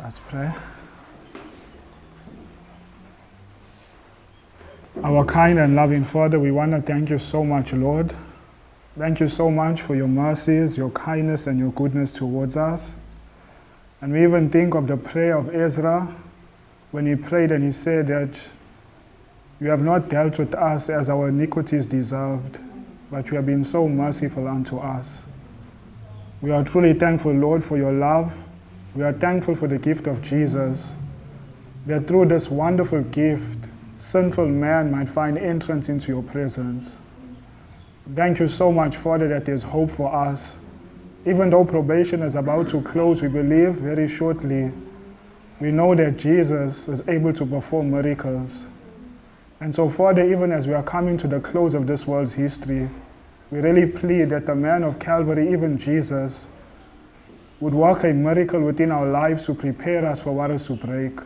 Let's pray. Our kind and loving Father, we want to thank you so much, Lord. Thank you so much for your mercies, your kindness, and your goodness towards us. And we even think of the prayer of Ezra when he prayed and he said that you have not dealt with us as our iniquities deserved, but you have been so merciful unto us. We are truly thankful, Lord, for your love. We are thankful for the gift of Jesus, that through this wonderful gift, sinful man might find entrance into your presence. Thank you so much, Father, that there's hope for us. Even though probation is about to close, we believe very shortly, we know that Jesus is able to perform miracles. And so, Father, even as we are coming to the close of this world's history, we really plead that the man of Calvary, even Jesus, would work a miracle within our lives to prepare us for what is to break.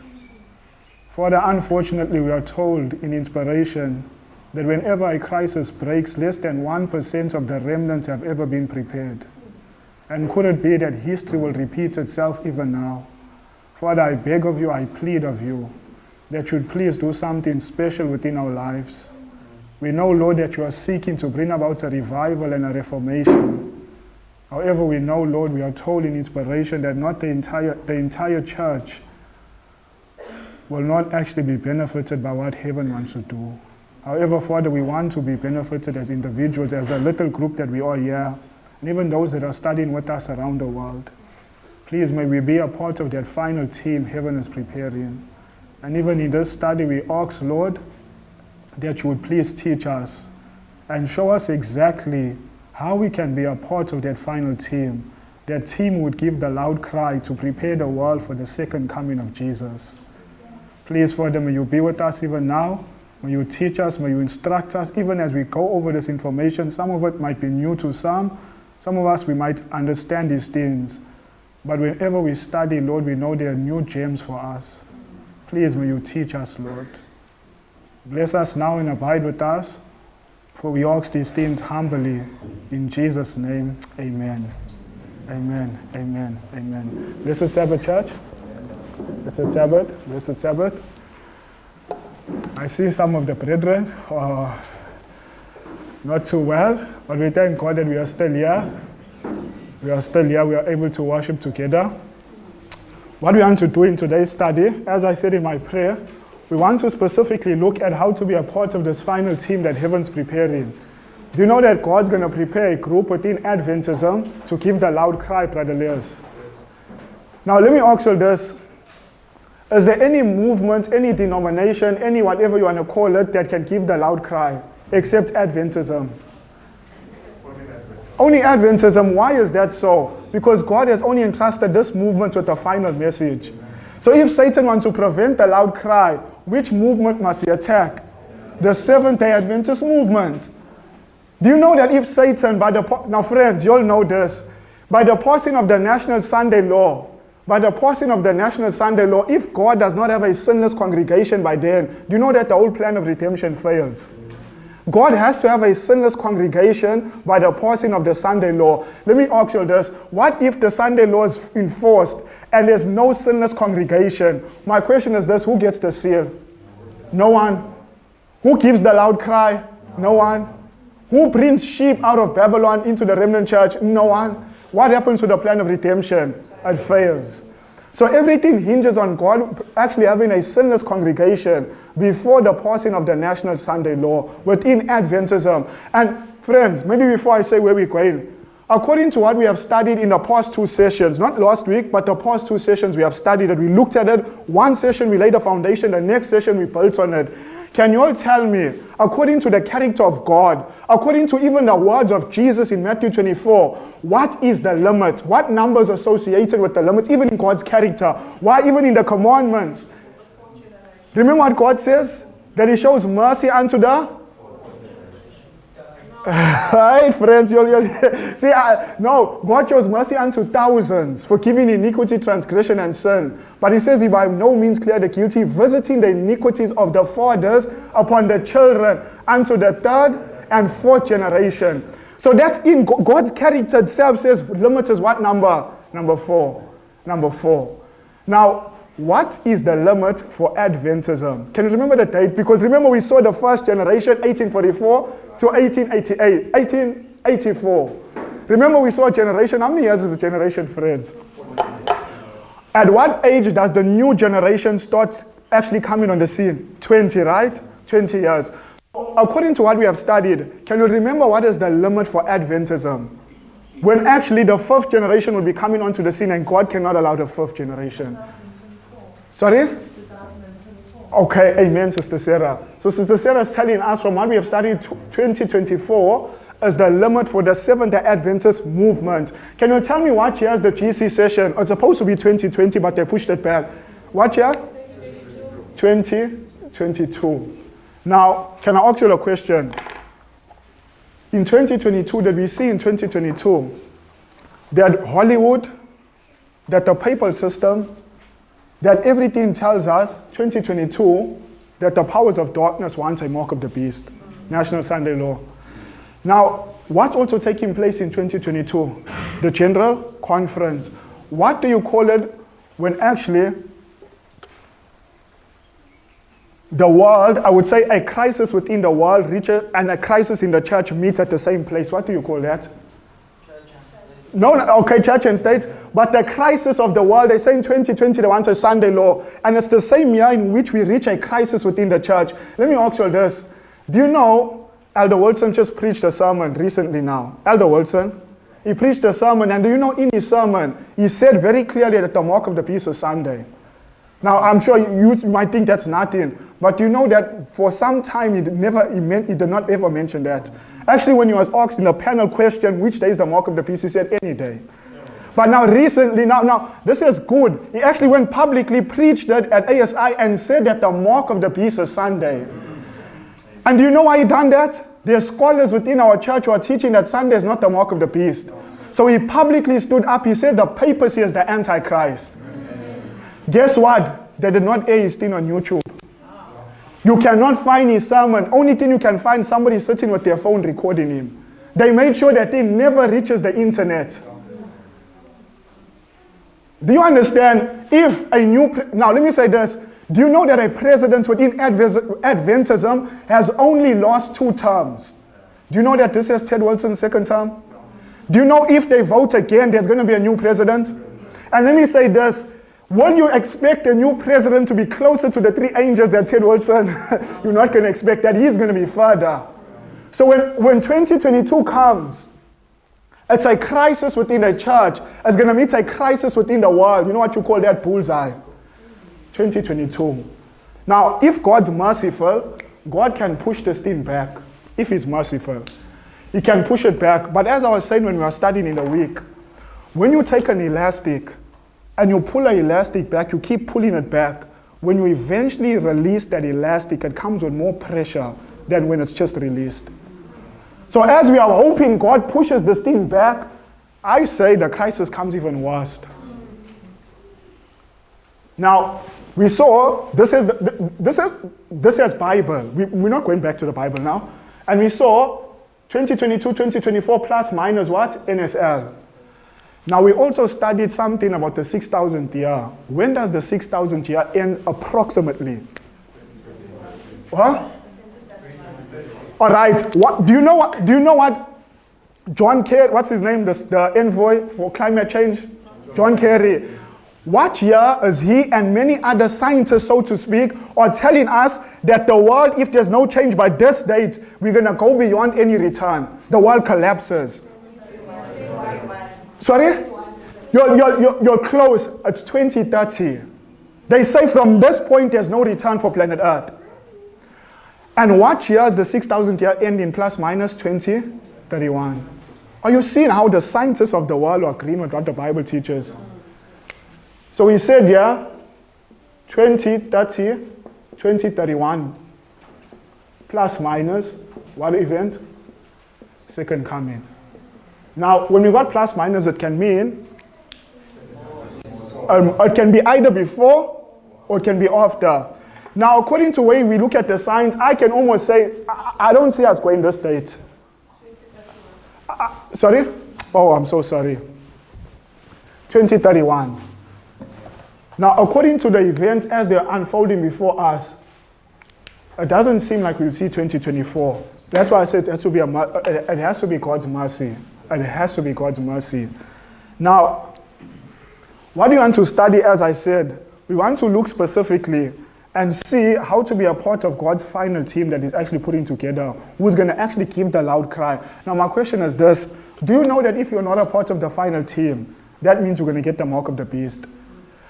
Father, unfortunately, we are told in inspiration that whenever a crisis breaks, less than 1% of the remnants have ever been prepared. And could it be that history will repeat itself even now? Father, I beg of you, I plead of you, that you'd please do something special within our lives. We know, Lord, that you are seeking to bring about a revival and a reformation. However, we know, Lord, we are told in inspiration that not the entire church will not actually be benefited by what heaven wants to do. However, Father, we want to be benefited as individuals, as a little group that we are here, and even those that are studying with us around the world. Please, may we be a part of that final team heaven is preparing. And even in this study, we ask, Lord, that you would please teach us and show us exactly how we can be a part of that final team. That team would give the loud cry to prepare the world for the second coming of Jesus. Please, Father, may you be with us even now. May you teach us, may you instruct us, even as we go over this information. Some of it might be new to some. Some of us, we might understand these things. But whenever we study, Lord, we know there are new gems for us. Please, may you teach us, Lord. Bless us now and abide with us. For we ask these things humbly. In Jesus' name, amen. Amen, amen, amen. Blessed Sabbath, church. Blessed Sabbath, blessed Sabbath. I see some of the brethren not too well, but we thank God that we are still here. We are still here, we are able to worship together. What we want to do in today's study, as I said in my prayer, we want to specifically look at how to be a part of this final team that heaven's preparing. Do you know that God's going to prepare a group within Adventism to give the loud cry, Brother Lears? Now let me ask you this. Is there any movement, any denomination, any whatever you want to call it, that can give the loud cry, except Adventism? Only Adventism. Why is that so? Because God has only entrusted this movement with the final message. So if Satan wants to prevent the loud cry, which movement must he attack? The Seventh-day Adventist movement. Do you know that if Satan, now friends, you all know this, by the passing of the National Sunday Law, if God does not have a sinless congregation by then, do you know that the whole plan of redemption fails? God has to have a sinless congregation by the passing of the Sunday law. Let me ask you this. What if the Sunday law is enforced and there's no sinless congregation? My question is this. Who gets the seal? No one. Who gives the loud cry? No one. Who brings sheep out of Babylon into the remnant church? No one. What happens to the plan of redemption? It fails. So everything hinges on God actually having a sinless congregation before the passing of the National Sunday Law within Adventism. And friends, maybe before I say where we're going, according to what we have studied in the past two sessions, not last week, but the past two sessions we have studied it, we looked at it. One session we laid the foundation, the next session we built on it. Can you all tell me, according to the character of God, according to even the words of Jesus in Matthew 24, what is the limit? What numbers associated with the limit, even in God's character? Why even in the commandments? Remember what God says? That he shows mercy unto the... Right, friends? See, no, God shows mercy unto thousands, forgiving iniquity, transgression, and sin. But he says he by no means clear the guilty, visiting the iniquities of the fathers upon the children unto the third and fourth generation. So that's in God's character itself says limit is what number? Number 4. Now, what is the limit for Adventism? Can you remember the date? Because remember we saw the first generation, 1844 to 1888, 1884. Remember we saw a generation. How many years is a generation, friends? At what age does the new generation start actually coming on the scene? 20, right? 20 years. According to what we have studied, can you remember what is the limit for Adventism? When actually the fifth generation will be coming onto the scene and God cannot allow the fifth generation. Sorry? Okay, amen, Sister Sarah. So Sister Sarah is telling us from what we have studied, 2024 is the limit for the Seventh-day Adventist movement. Can you tell me what year is the GC session? It's supposed to be 2020, but they pushed it back. What year? 2022. Now, can I ask you a question? In 2022, did we see in 2022 that Hollywood, that the papal system, that everything tells us, 2022, that the powers of darkness wants a mark of the beast, National Sunday Law. Now, what's also taking place in 2022? The General Conference. What do you call it when actually the world, I would say a crisis within the world and a crisis in the church meet at the same place? What do you call that? No, okay, church and state. But the crisis of the world, they say in 2020 they want a Sunday law. And it's the same year in which we reach a crisis within the church. Let me ask you this. Do you know Elder Wilson just preached a sermon recently now? Elder Wilson, he preached a sermon, and do you know in his sermon, he said very clearly that the mark of the beast is Sunday. Now, I'm sure you might think that's nothing, but you know that for some time he did not ever mention that. Actually, when he was asked in a panel question, which day is the mark of the beast, he said any day. But now recently, now this is good. He actually went publicly, preached it at ASI and said that the mark of the beast is Sunday. And do you know why he done that? There are scholars within our church who are teaching that Sunday is not the mark of the beast. So he publicly stood up, he said the papacy is the Antichrist. Guess what? They did not air his thing on YouTube. You cannot find his sermon. Only thing you can find, somebody sitting with their phone recording him. They made sure that thing never reaches the internet. Do you understand? Now let me say this. Do you know that a president within Adventism has only lost 2 terms? Do you know that this is Ted Wilson's 2nd term? Do you know if they vote again, there's going to be a new president? And let me say this. When you expect a new president to be closer to the 3 angels than Ted Wilson, you're not going to expect that. He's going to be further. So when 2022 comes, it's a crisis within the church. It's going to meet a crisis within the world. You know what you call that? Bullseye. 2022. Now, if God's merciful, God can push this thing back. If he's merciful, he can push it back. But as I was saying when we were studying in the week, when you take an elastic and you pull an elastic back, you keep pulling it back. When you eventually release that elastic, it comes with more pressure than when it's just released. So as we are hoping God pushes this thing back, I say the crisis comes even worse. Now, we saw, this is Bible. We're not going back to the Bible now. And we saw 2022, 2024 plus minus what? NSL. Now, we also studied something about the 6,000th year. When does the 6,000th year end approximately? Huh? All right. Do you know what John Kerry, what's his name? The envoy for climate change? John Kerry. What year is he and many other scientists, so to speak, are telling us that the world, if there's no change by this date, we're going to go beyond any return. The world collapses. Sorry? You're close. It's 2030. They say from this point, there's no return for planet Earth. And what year is the 6,000th year ending plus minus 2031? Are you seeing how the scientists of the world are agreeing with what the Bible teaches? So we said, 2030, 2031, plus minus, what event? Second coming. Now, when we got plus minus, it can mean, it can be either before or it can be after. Now, according to the way we look at the signs, I can almost say, I don't see us going this date. Sorry? Oh, I'm so sorry. 2031. Now, according to the events as they're unfolding before us, it doesn't seem like we'll see 2024. That's why I said it has to be God's mercy. It has to be God's mercy. Now, what do you want to study, as I said? We want to look specifically and see how to be a part of God's final team that is actually putting together, who's going to actually keep the loud cry. Now, my question is this. Do you know that if you're not a part of the final team, that means you're going to get the mark of the beast?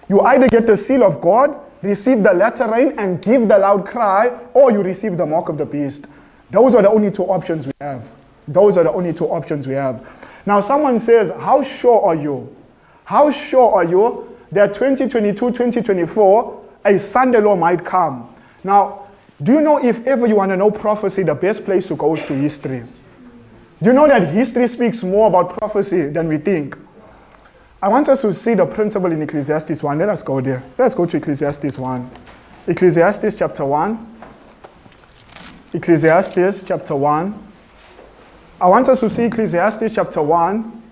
You either get the seal of God, receive the latter rain, and give the loud cry, or you receive the mark of the beast. Those are the only two options we have. Those are the only two options we have. Now, someone says, how sure are you? How sure are you that 2022, 2024, a Sunday law might come? Now, do you know if ever you want to know prophecy, the best place to go is to history? Do you know that history speaks more about prophecy than we think? I want us to see the principle in Ecclesiastes 1. Let us go there. Let's go to Ecclesiastes 1. Ecclesiastes chapter 1. Ecclesiastes chapter 1. I want us to see Ecclesiastes chapter 1.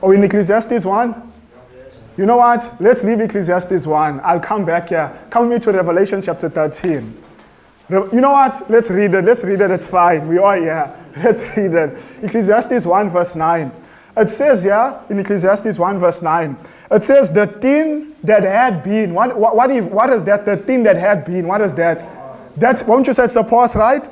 Or in Ecclesiastes 1? You know what? Let's leave Ecclesiastes 1. I'll come back here. Come with me to Revelation chapter 13. You know what? Let's read it. Let's read it. It's fine. We are here. Let's read it. Ecclesiastes 1 verse 9. It says here in Ecclesiastes 1 verse 9. It says the thing that had been. What is that? The thing that had been. What is that? That's, won't you say it's the past, right?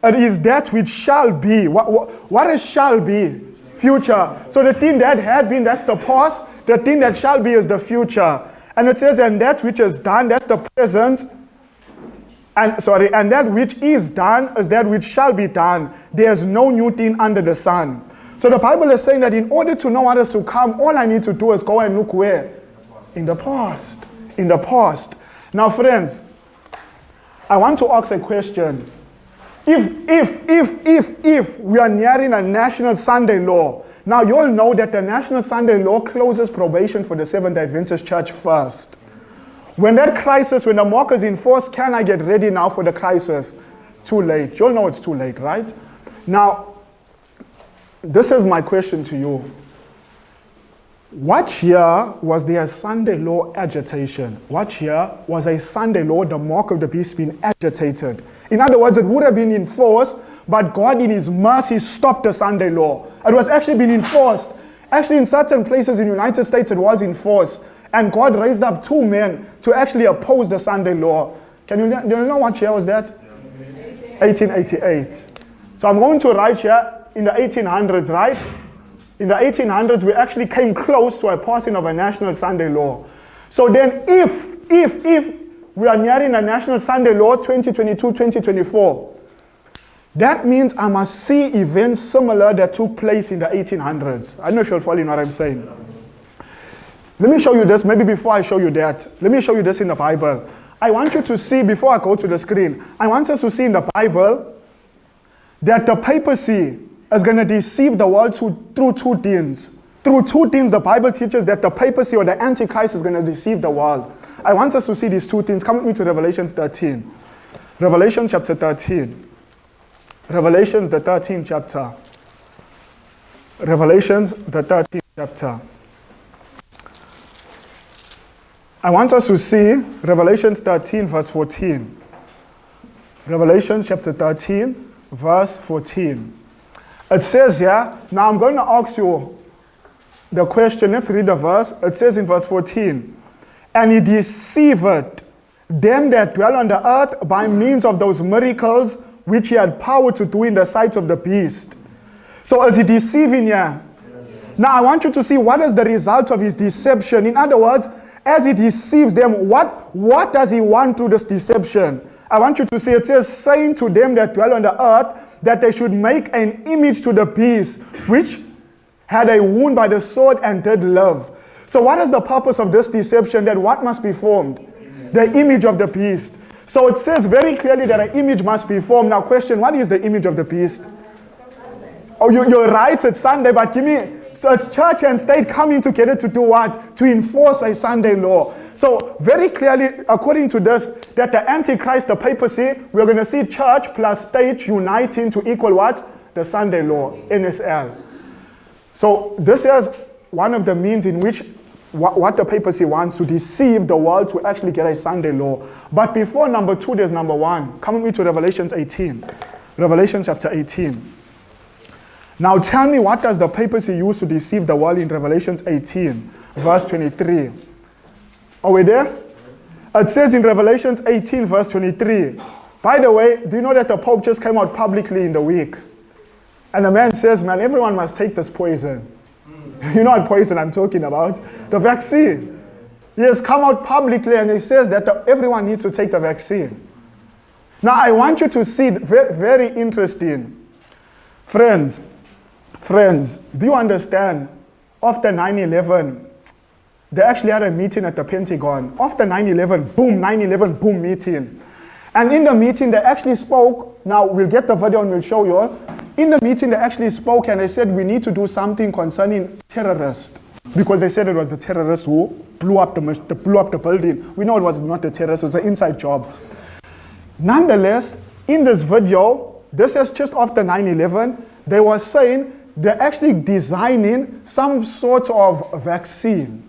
It is that which shall be. What is shall be? Future. So the thing that had been, that's the past. The thing that shall be is the future. And it says, and that which is done, that's the present. And that which is done is that which shall be done. There's no new thing under the sun. So the Bible is saying that in order to know what is to come, all I need to do is go and look where? In the past. In the past. Now, friends, I want to ask a question. If we are nearing a national Sunday law, now you all know that the national Sunday law closes probation for the Seventh-day Adventist Church first. When that crisis, when the mark is enforced, can I get ready now for the crisis? Too late. You all know it's too late, right? Now, this is my question to you. What year was there a Sunday law agitation? What year was a Sunday law, the mark of the beast, being agitated? In other words, it would have been enforced, but God in His mercy stopped the Sunday law. It was actually being enforced. Actually, in certain places in the United States, it was enforced. And God raised up two men to actually oppose the Sunday law. Do you know what year was that? 1888. So I'm going to write here in the 1800s, right? In the 1800s, we actually came close to a passing of a national Sunday law. So then if we are nearing a national Sunday law, 2022, 2024, that means I must see events similar that took place in the 1800s. I don't know if you're following what I'm saying. Let me show you this, maybe before I show you that. Let me show you this in the Bible. I want you to see, before I go to the screen, I want us to see in the Bible that the papacy is going to deceive the world through two things. Through two things, the Bible teaches that the papacy or the Antichrist is going to deceive the world. I want us to see these two things. Come with me to Revelation 13. Revelation chapter 13. Revelations, the 13th chapter. Revelations, the 13th chapter. I want us to see Revelation 13, verse 14. Revelation chapter 13, verse 14. It says here, now I'm going to ask you the question. Let's read the verse. It says in verse 14, and He deceived them that dwell on the earth by means of those miracles which He had power to do in the sight of the beast. So is He deceiving here? Now I want you to see what is the result of His deception. In other words, as He deceives them, what does He want through this deception? I want you to see, it says, saying to them that dwell on the earth, that they should make an image to the beast, which had a wound by the sword and did live. So what is the purpose of this deception? That what must be formed? The image of the beast. So it says very clearly that an image must be formed. Now question, what is the image of the beast? Oh, you're right, it's Sunday, but give me... So it's church and state coming together to do what? To enforce a Sunday law. So very clearly, according to this, that the Antichrist, the papacy, we're going to see church plus state uniting to equal what? The Sunday law, NSL. So this is one of the means in which what the papacy wants to deceive the world to actually get a Sunday law. But before number 2, there's number 1. Come with me to Revelation 18. Revelation chapter 18. Now tell me, what does the papacy use to deceive the world in Revelation 18, verse 23? Are we there? It says in Revelation 18, verse 23. By the way, do you know that the Pope just came out publicly in the week? And the man says, man, everyone must take this poison. You know what poison I'm talking about? The vaccine. He has come out publicly and he says that everyone needs to take the vaccine. Now I want you to see, very, very interesting. Friends, do you understand? After 9/11, they actually had a meeting at the Pentagon. After 9/11, boom, 9/11, boom meeting. And in the meeting, they actually spoke. Now, we'll get the video and we'll show you all. In the meeting, they actually spoke and they said, we need to do something concerning terrorists. Because they said it was the terrorists who blew up the building. We know it was not the terrorists, it was an inside job. Nonetheless, in this video, this is just after 9/11, they were saying they're actually designing some sort of vaccine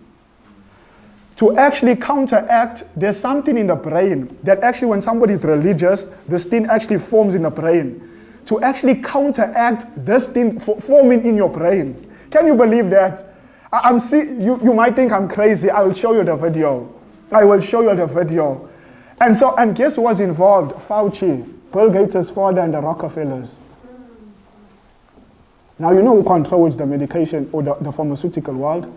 to actually counteract. There's something in the brain that actually when somebody is religious, this thing actually forms in the brain. To actually counteract this thing forming in your brain. Can you believe that? You might think I'm crazy. I will show you the video. And guess who was involved? Fauci, Bill Gates' father, and the Rockefellers. Now you know who controls the medication or the pharmaceutical world?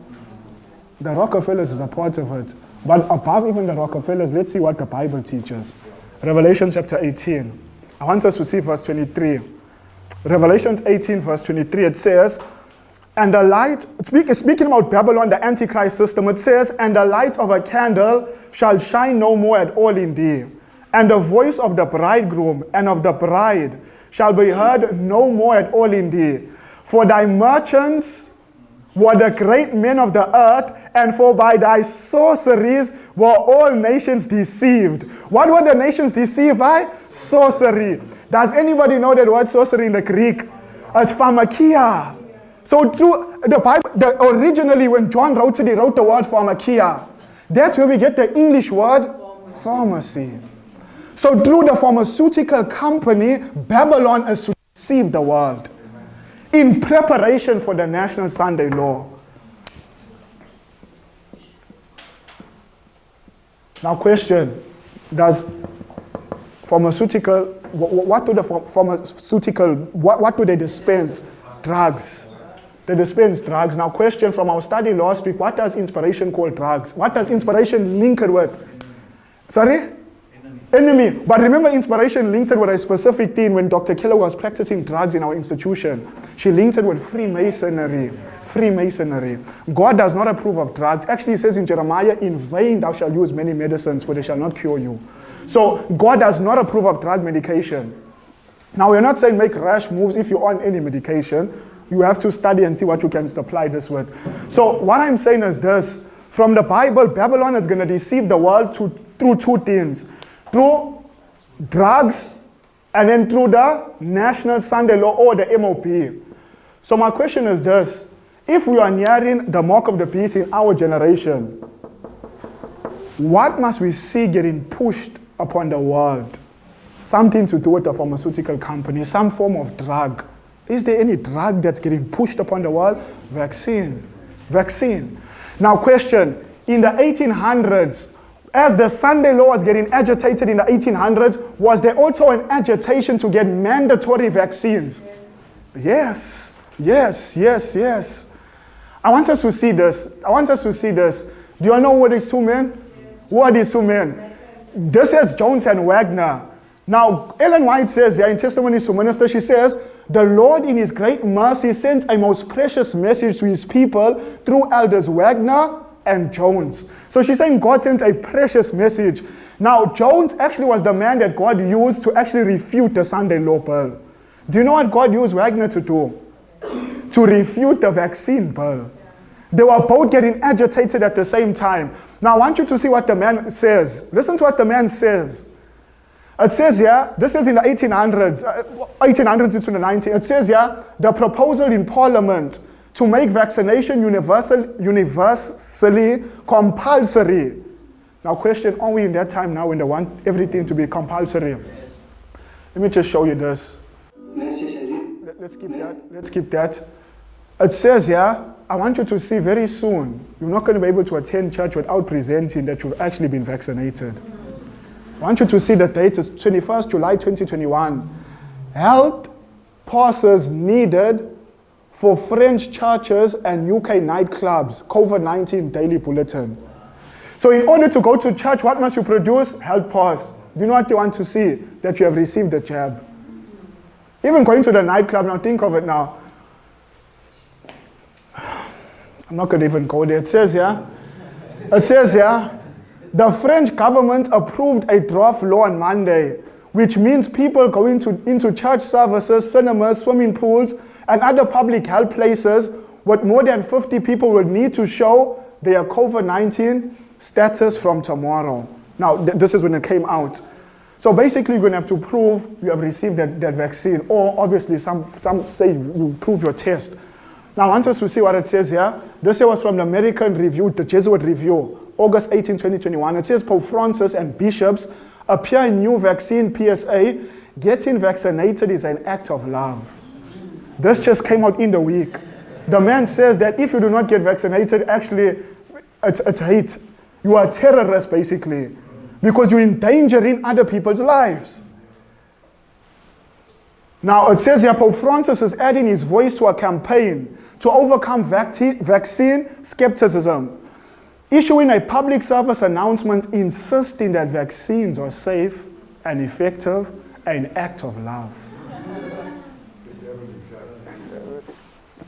The Rockefellers is a part of it. But above even the Rockefellers, let's see what the Bible teaches. Revelation chapter 18. I want us to see verse 23. Revelation 18 verse 23, it says, and the light, speaking about Babylon, the Antichrist system, it says, and the light of a candle shall shine no more at all in thee. And the voice of the bridegroom and of the bride shall be heard no more at all in thee. For thy merchants were the great men of the earth, and for by thy sorceries were all nations deceived. What were the nations deceived by? Sorcery. Does anybody know that word sorcery in the Greek? It's pharmakia. So through the Bible, originally when John wrote it, he wrote the word pharmakia. That's where we get the English word pharmacy. So through the pharmaceutical company, Babylon is to deceive the world in preparation for the National Sunday Law. Now question, does pharmaceutical, what do the pharmaceutical, what do they dispense? Drugs. They dispense drugs. Now question from our study last week, what does inspiration call drugs? What does inspiration link it with? Sorry? Enemy. But remember, inspiration linked it with a specific thing when Dr. Keller was practicing drugs in our institution. She linked it with Freemasonry. Freemasonry. God does not approve of drugs. Actually, it says in Jeremiah, in vain thou shalt use many medicines, for they shall not cure you. So God does not approve of drug medication. Now, we're not saying make rash moves if you're on any medication. You have to study and see what you can supply this with. So what I'm saying is this. From the Bible, Babylon is going to deceive the world through two things. Through drugs, and then through the National Sunday Law or the MOP. So my question is this. If we are nearing the mark of the beast in our generation, what must we see getting pushed upon the world? Something to do with the pharmaceutical company, some form of drug. Is there any drug that's getting pushed upon the world? Vaccine. Vaccine. Now question, in the 1800s, as the Sunday Law was getting agitated in the 1800s, was there also an agitation to get mandatory vaccines? Yes. I want us to see this. Do you all know who these two men? Who are these two men? This is Jones and Wagner. Now, Ellen White says here in Testimonies to Minister, she says, the Lord in his great mercy sends a most precious message to his people through elders Wagner and Jones. So she's saying God sends a precious message. Now, Jones actually was the man that God used to actually refute the Sunday Law bill. Do you know what God used Wagner to do? To refute the vaccine bill. They were both getting agitated at the same time. Now, I want you to see what the man says. Listen to what the man says. It says here, this is in the 1800s into the 1900s. It says here, the proposal in Parliament to make vaccination universally compulsory. Now question, are we in that time now when they want everything to be compulsory? Yes. Let me just show you this. Let's keep that. It says here, I want you to see very soon, you're not going to be able to attend church without presenting that you've actually been vaccinated. I want you to see the date, it's 21st July 2021. Health passes needed for French churches and UK nightclubs, COVID-19 daily bulletin. So in order to go to church, what must you produce? Health pass. Do you know what you want to see? That you have received the jab. Even going to the nightclub, now think of it now. I'm not going to even go there. It says here, the French government approved a draft law on Monday, which means people going into church services, cinemas, swimming pools, and other public health places with more than 50 people will need to show their COVID-19 status from tomorrow. Now, this is when it came out. So basically, you're going to have to prove you have received that vaccine, or obviously some say you prove your test. Now, I want us to see what it says here. This here was from the American Review, the Jesuit Review, August 18, 2021. It says Pope Francis and bishops appear in new vaccine PSA. Getting vaccinated is an act of love. This just came out in the week. The man says that if you do not get vaccinated, actually, it's hate. You are a terrorist, basically, because you're endangering other people's lives. Now, it says here, Pope Francis is adding his voice to a campaign to overcome vaccine skepticism, issuing a public service announcement insisting that vaccines are safe and effective, an act of love.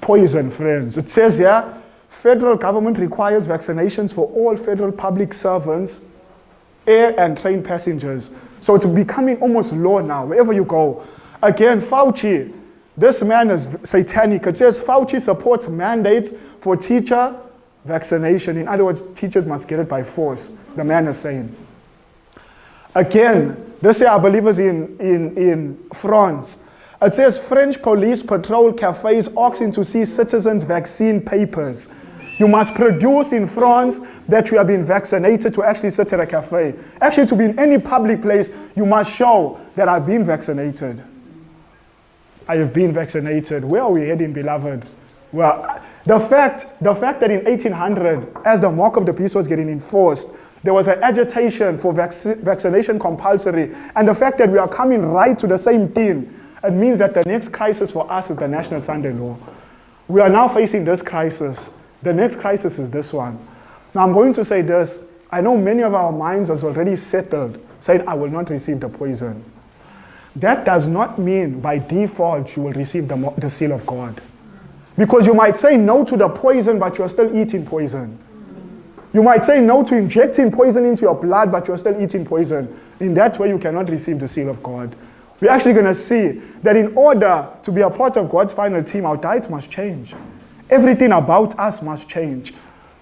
Poison, friends. It says here, federal government requires vaccinations for all federal public servants, air and train passengers. So it's becoming almost law now, wherever you go. Again, Fauci, this man is satanic. It says Fauci supports mandates for teacher vaccination. In other words, teachers must get it by force, the man is saying. Again, this year I believe is in France. It says French police patrol cafes asking to see citizens' vaccine papers. You must produce in France that you have been vaccinated to actually sit at a cafe. Actually, to be in any public place, you must show that I've been vaccinated. I have been vaccinated. Where are we heading, beloved? Well, the fact that in 1800, as the mark of the beast was getting enforced, there was an agitation for vaccination compulsory, and the fact that we are coming right to the same thing, it means that the next crisis for us is the National Sunday Law. We are now facing this crisis. The next crisis is this one. Now I'm going to say this. I know many of our minds has already settled, saying, I will not receive the poison. That does not mean by default you will receive the seal of God. Because you might say no to the poison, but you're still eating poison. You might say no to injecting poison into your blood, but you're still eating poison. In that way, you cannot receive the seal of God. We're actually going to see that in order to be a part of God's final team, our diets must change. Everything about us must change.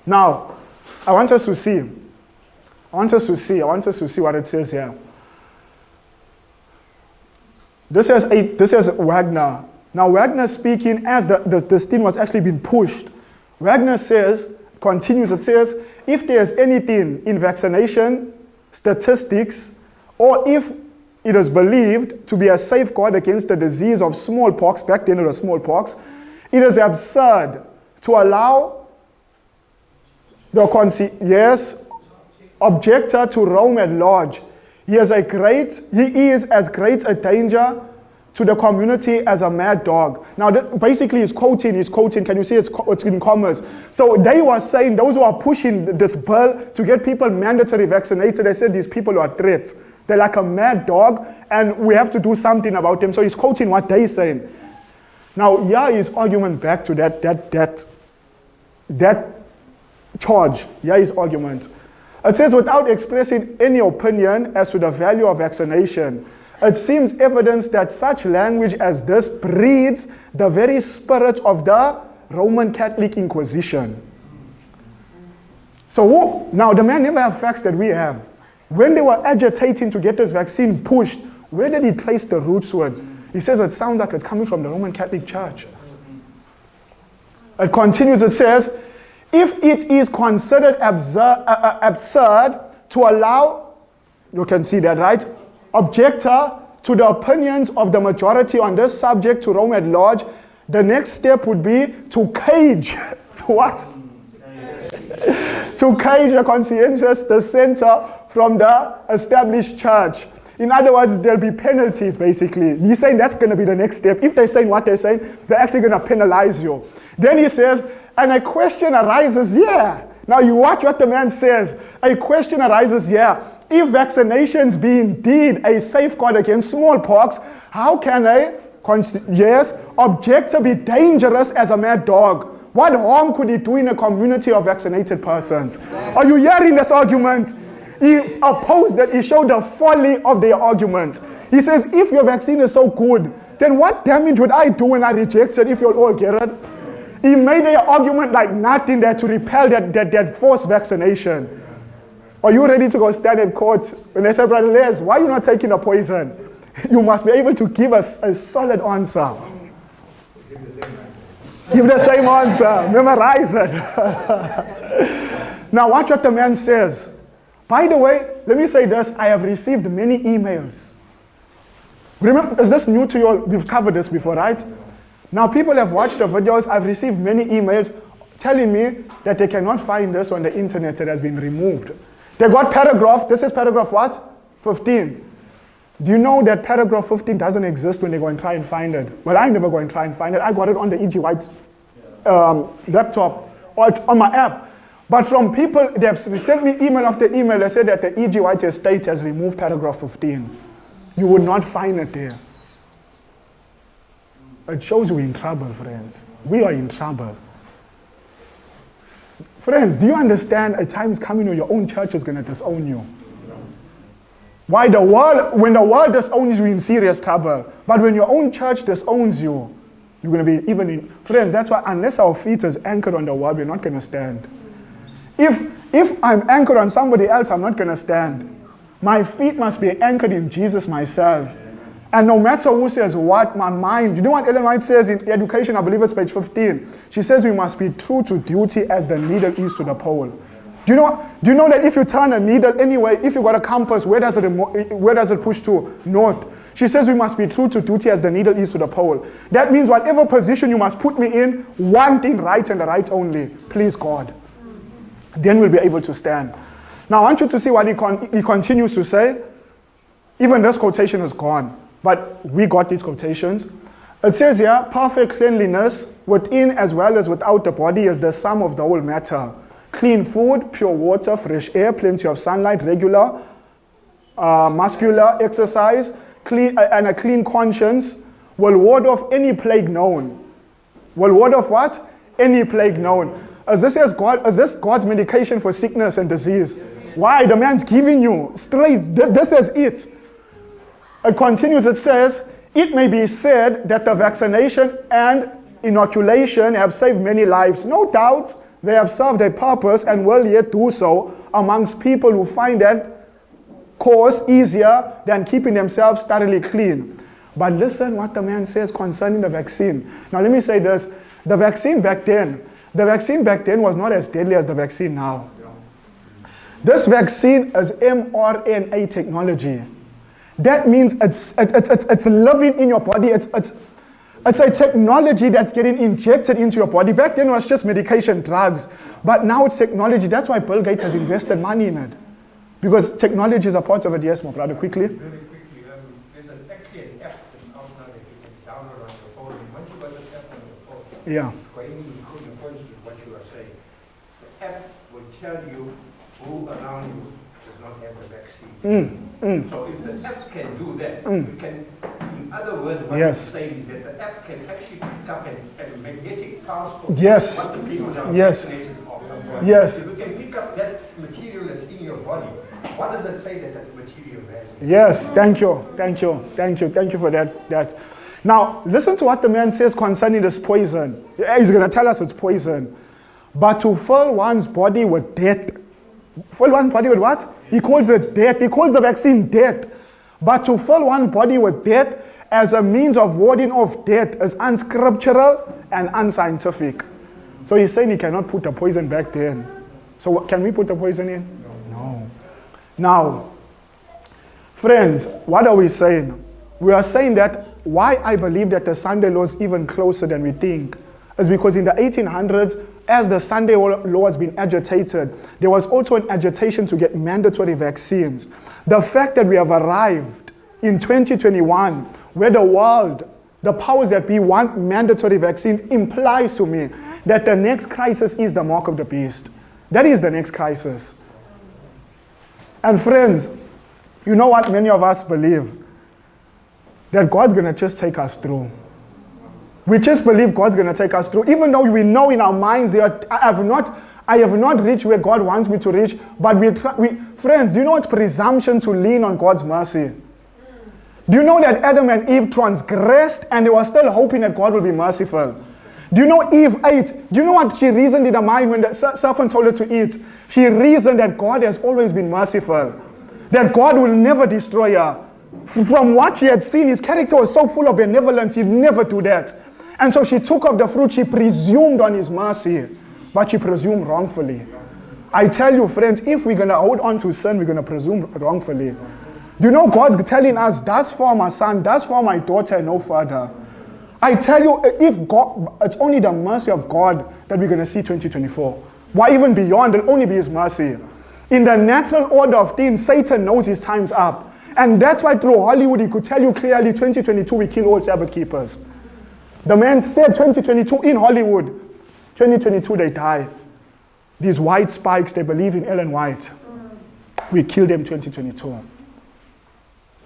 Now, I want us to see what it says here. This says Wagner. Now, Wagner speaking as this thing was actually being pushed. Wagner continues, it says, if there's anything in vaccination, statistics, or if it is believed to be a safeguard against the disease of smallpox, back then it was smallpox, it is absurd to allow the objector to roam at large. He is as great a danger to the community as a mad dog. Now, basically, he's quoting, can you see it's in commas? So they were saying, those who are pushing this bill to get people mandatory vaccinated, they said these people are threats. They're like a mad dog, and we have to do something about them. So he's quoting what they're saying. Now, his argument back to that charge, his argument. It says, without expressing any opinion as to the value of vaccination, it seems evidence that such language as this breeds the very spirit of the Roman Catholic Inquisition. So now the man never have facts that we have. When they were agitating to get this vaccine pushed, where did he trace the roots to it? He says it sounds like it's coming from the Roman Catholic Church. It continues, it says, if it is considered absurd to allow, you can see that, right? Objector to the opinions of the majority on this subject to roam at large, the next step would be to cage, to what? To cage a conscientious dissenter from the established church. In other words, there'll be penalties, basically. He's saying that's going to be the next step. If they're saying what they're saying, they're actually going to penalize you. Then he says, and a question arises here. Now you watch what the man says. A question arises here. If vaccinations be indeed a safeguard against smallpox, how can a objector be dangerous as a mad dog? What harm could he do in a community of vaccinated persons? Are you hearing this argument? He opposed it. He showed the folly of their argument. He says, if your vaccine is so good, then what damage would I do when I reject it if you'll all get it? He made their argument like nothing there to repel that forced vaccination. Are you ready to go stand in court? When they say, Brother Les, why are you not taking the poison? You must be able to give us a solid answer. Give the same answer. Memorize it. Now watch what the man says. By the way, let me say this. I have received many emails. Remember, is this new to you all? We've covered this before, right? Now people have watched the videos. I've received many emails telling me that they cannot find this on the internet. It has been removed. They got paragraph. This is paragraph what? 15. Do you know that paragraph 15 doesn't exist when they go and try and find it? Well, I never go and try and find it. I got it on the E.G. White's laptop, or it's on my app. But from people, they have sent me email after email. They said that the E.G. White estate has removed paragraph 15. You would not find it there. It shows we're in trouble, friends. We are in trouble. Friends, do you understand a time is coming when your own church is going to disown you? Why the world, when the world disowns you, you're in serious trouble. But when your own church disowns you, you're going to be even in, friends, that's why unless our feet is anchored on the word, we're not going to stand. If I'm anchored on somebody else, I'm not going to stand. My feet must be anchored in Jesus myself. And no matter who says what, my mind, you know what Ellen White says in Education, I believe it's page 15. She says we must be true to duty as the needle is to the pole. Do you know that if you turn a needle anyway, if you got a compass, where does it push to? North. She says we must be true to duty as the needle is to the pole. That means whatever position you must put me in, one thing right and the right only. Please God. Then we'll be able to stand. Now I want you to see what he continues to say. Even this quotation is gone, but we got these quotations. It says here, perfect cleanliness within as well as without the body is the sum of the whole matter. Clean food, pure water, fresh air, plenty of sunlight, regular, muscular exercise, and a clean conscience will ward off any plague known. Will ward off what? Any plague known. Is this God's medication for sickness and disease? Why? The man's giving you straight. This is it. It continues, it says, it may be said that the vaccination and inoculation have saved many lives. No doubt they have served a purpose and will yet do so amongst people who find that course easier than keeping themselves thoroughly clean. But listen what the man says concerning the vaccine. Now let me say this. The vaccine back then was not as deadly as the vaccine now. This vaccine is mRNA technology. That means it's living in your body. It's a technology that's getting injected into your body. Back then it was just medication, drugs. But now it's technology. That's why Bill Gates has invested money in it. Because technology is a part of it. Yes, my brother, quickly. Very quickly, there's actually an app that's out now that you can download on your phone. And once you got this app on your phone, yeah. going in accordance with what you are saying, the app will tell you who around you does not have the vaccine. So if the app can do that, you can, in other words, what I'm saying is that the app can actually pick up a magnetic passport. Yes. What the people that are Yes. vaccinated of. Yes. If you can pick up that material that's in your body, what does it say that material has? Yes, thank you for that. Now, listen to what the man says concerning this poison. He's going to tell us it's poison. But to fill one's body with death. Fill one's body with what? He calls it death. He calls the vaccine death. But to fill one's body with death as a means of warding off death is unscriptural and unscientific. So he's saying he cannot put the poison back then. So can we put the poison in? No. Now, friends, what are we saying? We are saying that why I believe that the Sunday law is even closer than we think is because in the 1800s, as the Sunday law has been agitated, there was also an agitation to get mandatory vaccines. The fact that we have arrived in 2021, where the world, the powers that be want mandatory vaccines, implies to me that the next crisis is the mark of the beast. That is the next crisis. And friends, you know what many of us believe? That God's going to just take us through. We just believe God's going to take us through, even though we know in our minds I have not reached where God wants me to reach, but friends, do you know it's presumption to lean on God's mercy? Do you know that Adam and Eve transgressed and they were still hoping that God will be merciful? Do you know Eve ate? Do you know what she reasoned in her mind when the serpent told her to eat? She reasoned that God has always been merciful, that God will never destroy her. From what she had seen, his character was so full of benevolence, he'd never do that. And so she took of the fruit, she presumed on his mercy, but she presumed wrongfully. I tell you, friends, if we're going to hold on to sin, we're going to presume wrongfully. Do you know God's telling us, thus far my son, thus far my daughter, no further. I tell you, if God, it's only the mercy of God that we're going to see 2024. Why even beyond, it'll only be his mercy. In the natural order of things, Satan knows his time's up. And that's why through Hollywood, he could tell you clearly, 2022, we kill all Sabbath keepers. The man said 2022 in Hollywood, 2022 they die. These white spikes, they believe in Ellen White. We kill them 2022.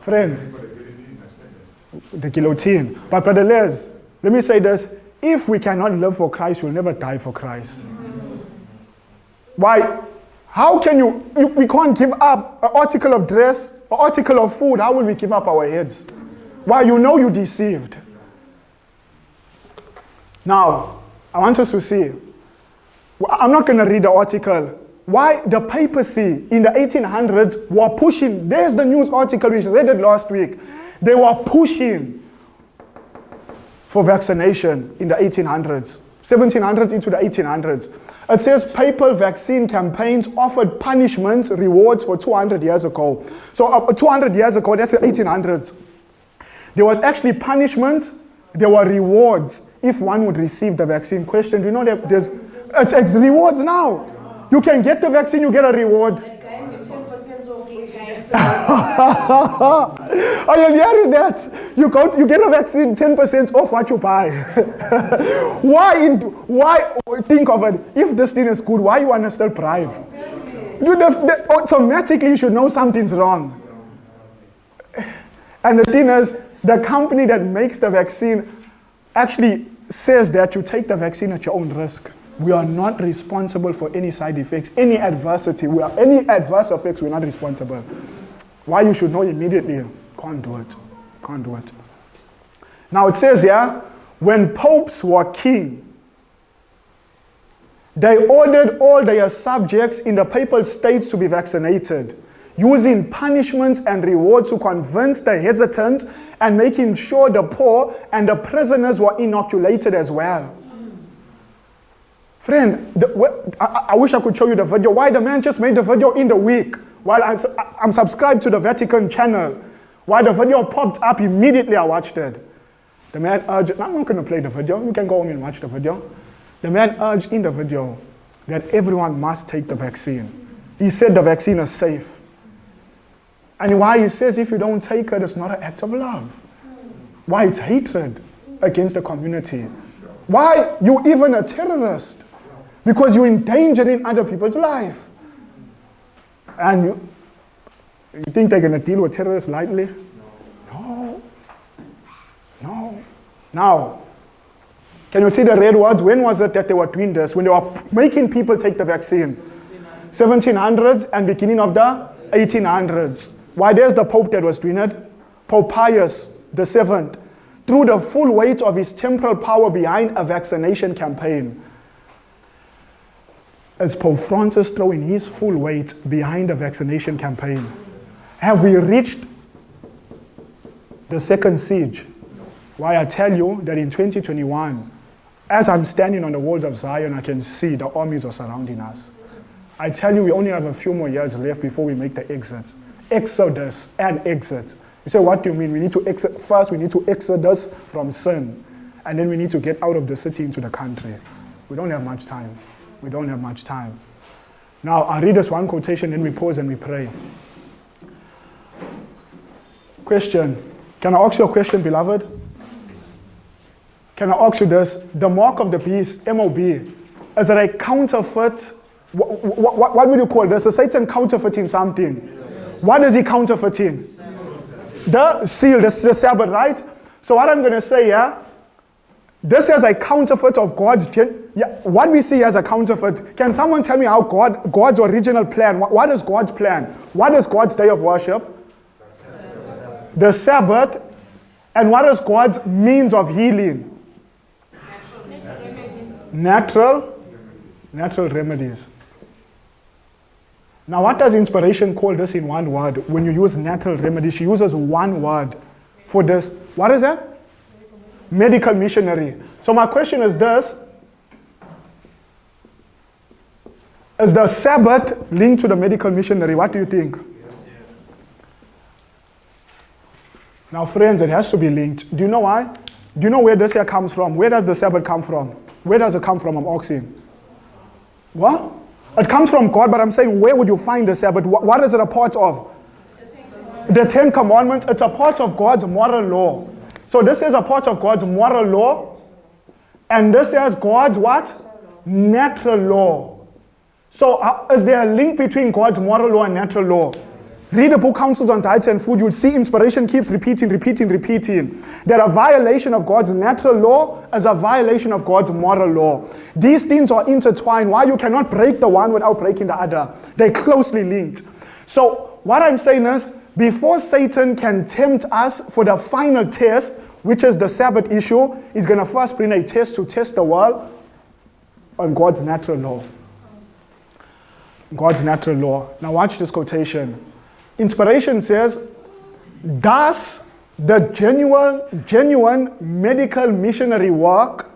Friends, the guillotine. But Brother Les, let me say this. If we cannot live for Christ, we'll never die for Christ. Why? How can we can't give up an article of dress, an article of food. How will we give up our heads? Why? You know you deceived. Now, I want us to see. I'm not going to read the article. Why the papacy in the 1800s were pushing. There's the news article, we read it last week. They were pushing for vaccination in the 1800s. 1700s into the 1800s. It says papal vaccine campaigns offered punishments, rewards for 200 years ago. So 200 years ago, that's the 1800s. There was actually punishments, there were rewards if one would receive the vaccine. Question, do you know that it's rewards now? You can get the vaccine, you get a reward. Are you hearing that? You get a vaccine, 10% off what you buy. Why think of it? If this thing is good, why you want to still bribe? Automatically you should know something's wrong. And the thing is, the company that makes the vaccine actually says that you take the vaccine at your own risk. We are not responsible for any side effects, any adversity. Any adverse effects, we're not responsible. Why you should know immediately? Can't do it. Now it says here, when popes were king, they ordered all their subjects in the papal states to be vaccinated, using punishments and rewards to convince the hesitants and making sure the poor and the prisoners were inoculated as well. Friend, I wish I could show you the video. Why the man just made the video in the week while I'm subscribed to the Vatican channel. Why the video popped up, immediately I watched it. The man urged, I'm not going to play the video, you can go home and watch the video. The man urged in the video that everyone must take the vaccine. He said the vaccine is safe. And why he says if you don't take it, it's not an act of love. Why it's hatred against the community. Why you even a terrorist? Because you're endangering other people's life. And you think they're going to deal with terrorists lightly? No. Now, can you see the red words? When was it that they were doing this? When they were making people take the vaccine? 1700s and beginning of the 1800s. Why, there's the Pope that was doing it. Pope Pius VII threw the full weight of his temporal power behind a vaccination campaign. Is Pope Francis throwing his full weight behind a vaccination campaign? Have we reached the second siege? Why I tell you that in 2021, As I'm standing on the walls of Zion, I can see the armies are surrounding us. I tell you, we only have a few more years left before we make the exit. Exodus and exit. You say, what do you mean? We need to exit. First, we need to exodus from sin. And then we need to get out of the city into the country. We don't have much time. We don't have much time. Now, I'll read this one quotation, then we pause and we pray. Question. Can I ask you a question, beloved? Can I ask you this? The mark of the beast, MOB, is it a counterfeit? What would you call this? Is Satan counterfeiting something? Yes. What is he counterfeiting? The seal, this is the Sabbath, right? So what I'm going to say, this is a counterfeit of God's, what we see as a counterfeit. Can someone tell me how God's original plan, what is God's plan? What is God's day of worship? The Sabbath. And what is God's means of healing? Natural remedies. Now, what does inspiration call this in one word? When you use natural remedies, she uses one word for this. What is that? Medical missionary. So my question is this. Is the Sabbath linked to the medical missionary? What do you think? Yes. Now, friends, it has to be linked. Do you know why? Do you know where this here comes from? Where does the Sabbath come from? Where does it come from? I'm asking. What? It comes from God, but I'm saying, where would you find the Sabbath? What is it a part of? The Ten Commandments. It's a part of God's moral law. So this is a part of God's moral law. And this is God's what? Natural law. So is there a link between God's moral law and natural law? Read the book Counsels on Diet and Food. You'll see inspiration keeps repeating. That a violation of God's natural law is a violation of God's moral law. These things are intertwined. Why you cannot break the one without breaking the other? They're closely linked. So what I'm saying is, before Satan can tempt us for the final test, which is the Sabbath issue, he's going to first bring a test to test the world on God's natural law. God's natural law. Now watch this quotation. Inspiration says, thus the genuine medical missionary work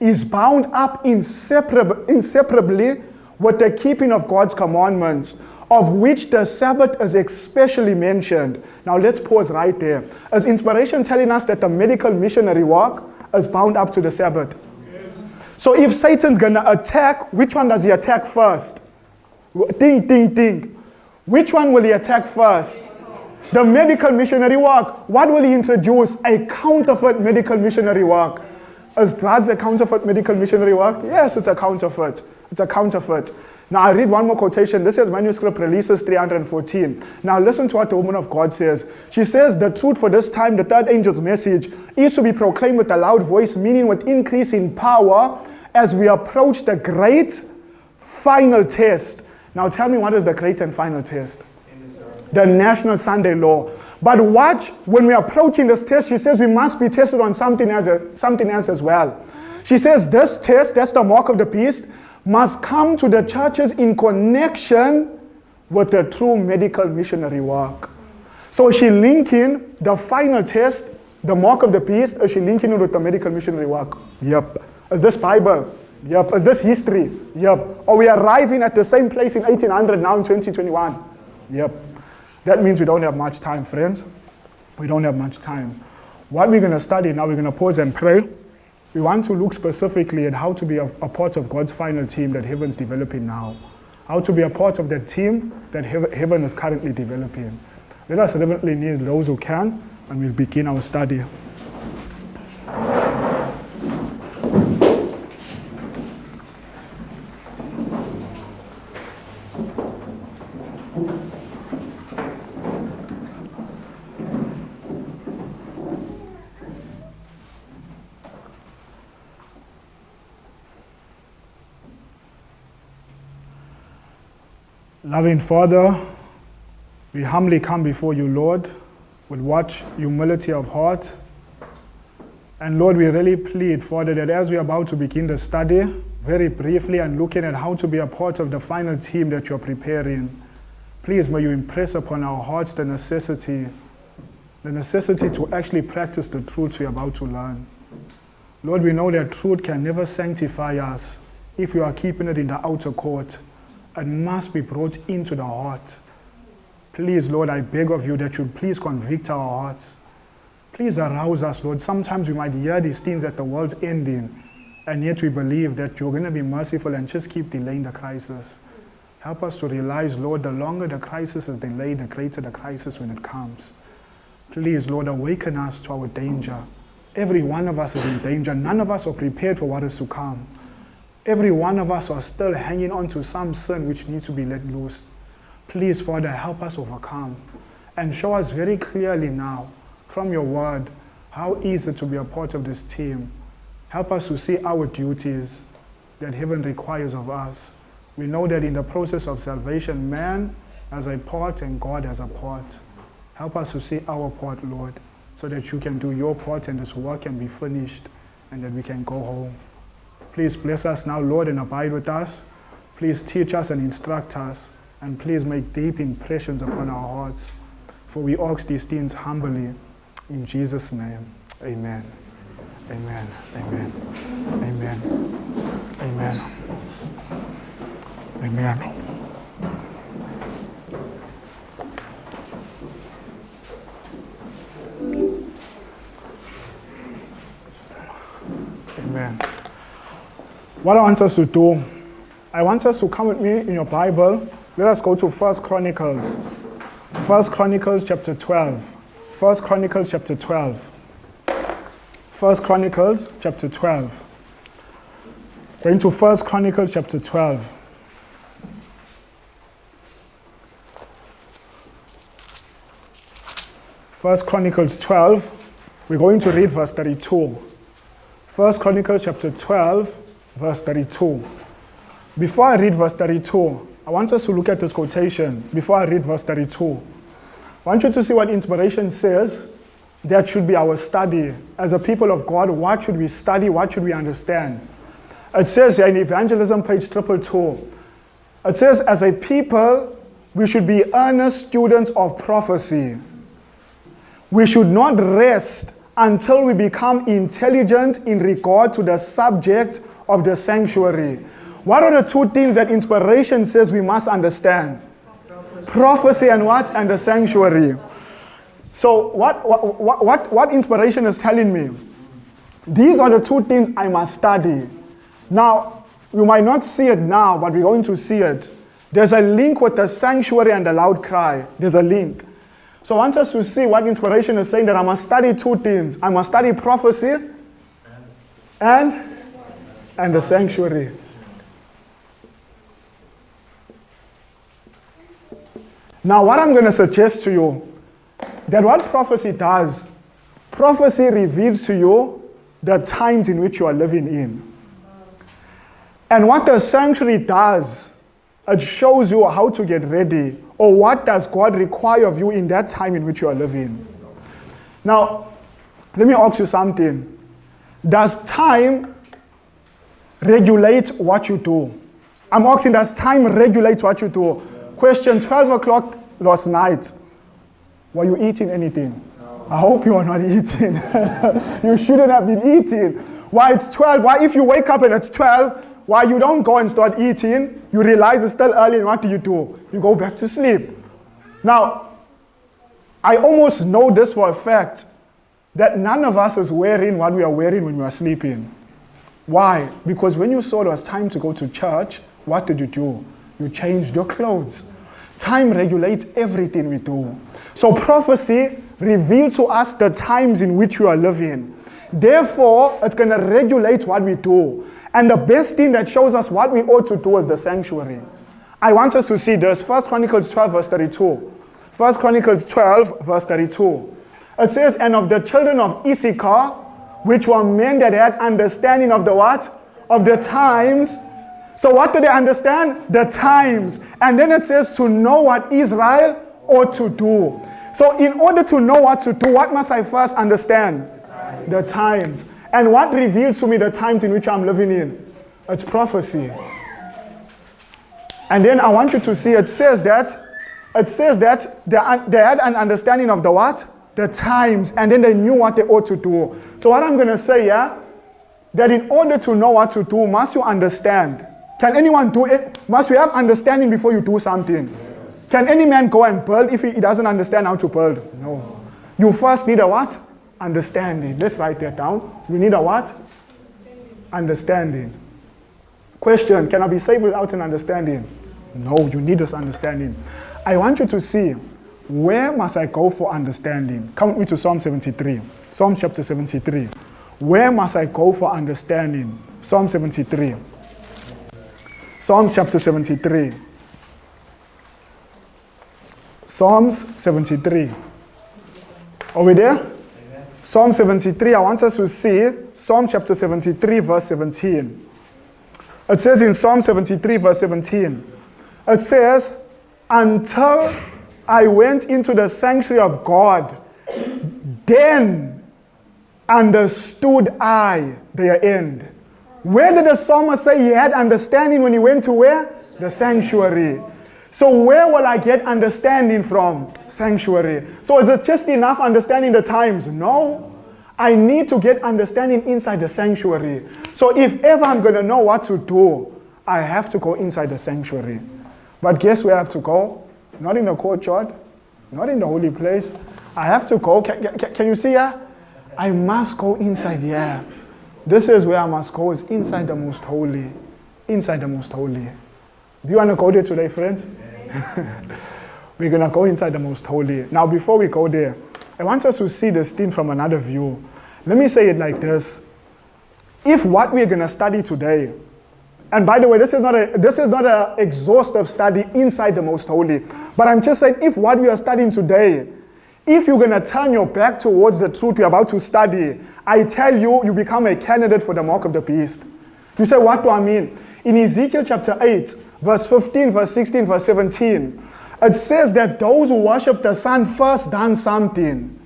is bound up inseparably with the keeping of God's commandments, of which the Sabbath is especially mentioned. Now let's pause right there. Is inspiration telling us that the medical missionary work is bound up to the Sabbath? Yes. So if Satan's going to attack, which one does he attack first? Think. Which one will he attack first? The medical missionary work. What will he introduce? A counterfeit medical missionary work. Is drugs a counterfeit medical missionary work? Yes, it's a counterfeit. It's a counterfeit. Now I read one more quotation. This is manuscript releases 314. Now listen to what the woman of God says. She says, the truth for this time, the third angel's message, is to be proclaimed with a loud voice, meaning with increase in power as we approach the great final test. Now tell me, what is the great and final test? The National Sunday Law. But watch, when we're approaching this test, she says we must be tested on something else as well. She says this test, that's the mark of the beast, must come to the churches in connection with the true medical missionary work. So is she linking the final test, the mark of the beast, is she linking it with the medical missionary work? Yep. Is this Bible? Yep. Is this history? Yep. Are we arriving at the same place in 1800 now in 2021? Yep. That means we don't have much time, friends. We don't have much time. What we're going to study now, we're going to pause and pray. We want to look specifically at how to be a part of God's final team that heaven's developing now. How to be a part of that team that heaven is currently developing. Let us reverently kneel those who can, and we'll begin our study. Loving Father, we humbly come before you, Lord, with much humility of heart. And Lord, we really plead, Father, that as we are about to begin the study, very briefly and looking at how to be a part of the final team that you're preparing, please may you impress upon our hearts the necessity to actually practice the truths we're about to learn. Lord, we know that truth can never sanctify us if we are keeping it in the outer court. It must be brought into the heart. Please, Lord, I beg of you that you please convict our hearts. Please arouse us, Lord. Sometimes we might hear these things that the world's ending, and yet we believe that you're going to be merciful and just keep delaying the crisis. Help us to realize, Lord, the longer the crisis is delayed, the greater the crisis when it comes. Please, Lord, awaken us to our danger. Every one of us is in danger. None of us are prepared for what is to come. Every one of us are still hanging on to some sin which needs to be let loose. Please, Father, help us overcome and show us very clearly now from your word how easy to be a part of this team. Help us to see our duties that heaven requires of us. We know that in the process of salvation, man has a part and God has a part. Help us to see our part, Lord, so that you can do your part and this work can be finished and that we can go home. Please bless us now, Lord, and abide with us. Please teach us and instruct us, and please make deep impressions upon our hearts. For we ask these things humbly in Jesus' name. Amen. Amen. Amen. Amen. Amen. Amen. Amen. What I want us to do, I want us to come with me in your Bible. Let us go to 1 Chronicles. 1 Chronicles chapter 12. 1 Chronicles chapter 12. 1 Chronicles chapter 12. Going to 1 Chronicles chapter 12. First Chronicles 12, we're going to read verse 32. First Chronicles chapter 12, verse 32. Before I read verse 32, I want us to look at this quotation. Before I read verse 32, I want you to see what inspiration says that should be our study. As a people of God, what should we study? What should we understand? It says here in Evangelism, page 222, it says, as a people, we should be earnest students of prophecy. We should not rest until we become intelligent in regard to the subject of the sanctuary. What are the two things that inspiration says we must understand? Prophecy and what? And the sanctuary. So what inspiration is telling me? These are the two things I must study. Now, you might not see it now, but we're going to see it. There's a link with the sanctuary and the loud cry. There's a link. So I want us to see what inspiration is saying, that I must study two things. I must study prophecy and the sanctuary. Now what I'm going to suggest to you, that what prophecy does, prophecy reveals to you the times in which you are living in. And what the sanctuary does, it shows you how to get ready, or what does God require of you in that time in which you are living. Now, let me ask you something. Does time regulate what you do? I'm asking, does time regulate what you do? Question, 12 o'clock last night. Were you eating anything? No. I hope you are not eating. You shouldn't have been eating. Why it's 12? Why if you wake up and it's 12, why you don't go and start eating? You realize it's still early, and what do? You go back to sleep. Now, I almost know this for a fact, that none of us is wearing what we are wearing when we are sleeping. Why? Because when you saw it was time to go to church, what did you do? You changed your clothes. Time regulates everything we do. So prophecy reveals to us the times in which we are living. Therefore, it's going to regulate what we do. And the best thing that shows us what we ought to do is the sanctuary. I want us to see this. 1 Chronicles 12, verse 32. 1 Chronicles 12, verse 32. It says, and of the children of Issachar, which were men that had understanding of the what? Of the times. So what do they understand? The times. And then it says to know what Israel ought to do. So in order to know what to do, what must I first understand? The times. And what reveals to me the times in which I'm living in? It's prophecy. And then I want you to see, it says that they had an understanding of the what? The times. And then they knew what they ought to do. So what I'm going to say, that in order to know what to do, must you understand? Can anyone do it? Must you have understanding before you do something? Yes. Can any man go and build if he doesn't understand how to build? No. You first need a what? Understanding. Let's write that down. You need a what? Understanding. Question, can I be saved without an understanding? No, you need this understanding. I want you to see, where must I go for understanding? Come with me to Psalm 73. Psalm chapter 73. Where must I go for understanding? Psalm 73. Psalms chapter 73. Psalms 73. Are we there? Amen. Psalm 73, I want us to see Psalm chapter 73, verse 17. It says in Psalm 73, verse 17, it says, until I went into the sanctuary of God, then understood I their end. Where did the psalmist say he had understanding when he went to where? The sanctuary. So where will I get understanding from? Sanctuary. So is it just enough understanding the times? No. I need to get understanding inside the sanctuary. So if ever I'm going to know what to do, I have to go inside the sanctuary. But guess where I have to go? Not in the courtyard, not in the holy place. I have to go. Can you see here? I must go inside here. This is where I must go, is inside the most holy. Inside the most holy. Do you want to go there today, friends? We're going to go inside the most holy. Now, before we go there, I want us to see this thing from another view. Let me say it like this. If what we're going to study today, and by the way, this is not an exhaustive study inside the most holy, but I'm just saying, if what we are studying today, if you're going to turn your back towards the truth we're about to study, I tell you, you become a candidate for the mark of the beast. You say, what do I mean? In Ezekiel chapter 8, verse 15, verse 16, verse 17, it says that those who worship the sun first done something.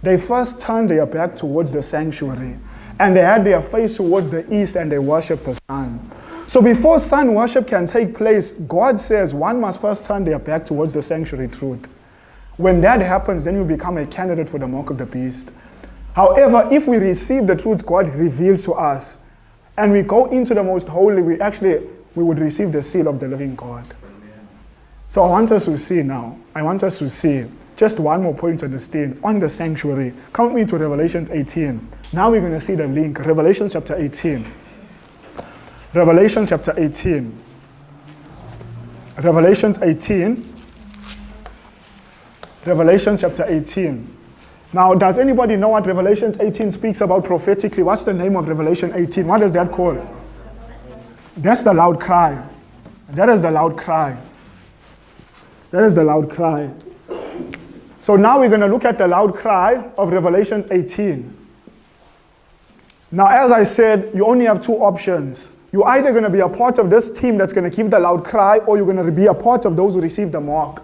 They first turned their back towards the sanctuary, and they had their face towards the east, and they worshiped the sun. So before sun worship can take place, God says one must first turn their back towards the sanctuary truth. When that happens, then you become a candidate for the mark of the beast. However, if we receive the truths God reveals to us, and we go into the most holy, we would receive the seal of the living God. Amen. So I want us to see now. I want us to see just one more point to understand on the sanctuary. Come with me to Revelation 18. Now we're going to see the link. Revelation chapter 18. Revelation chapter 18. Revelation 18. Revelation chapter 18. Now, does anybody know what Revelation 18 speaks about prophetically? What's the name of Revelation 18? What is that called? That's the loud cry. That is the loud cry. That is the loud cry. So now we're going to look at the loud cry of Revelation 18. Now, as I said, you only have two options. You're either going to be a part of this team that's going to give the loud cry, or you're going to be a part of those who receive the mark.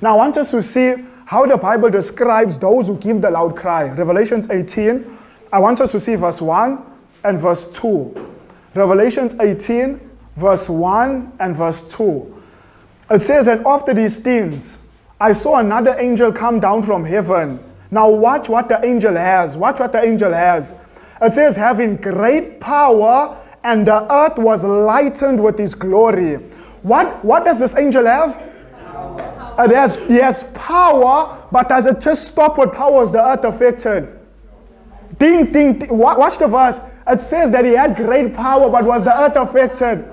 Now, I want us to see how the Bible describes those who give the loud cry. Revelation 18, I want us to see verse 1 and verse 2. Revelation 18, verse 1 and verse 2. It says, and after these things, I saw another angel come down from heaven. Now watch what the angel has. Watch what the angel has. It says, having great power, and the earth was lightened with his glory. What does this angel have? He has power, but does it just stop with power? Is the earth affected? Ding, ding, ding. Watch the verse. It says that he had great power, but was the earth affected?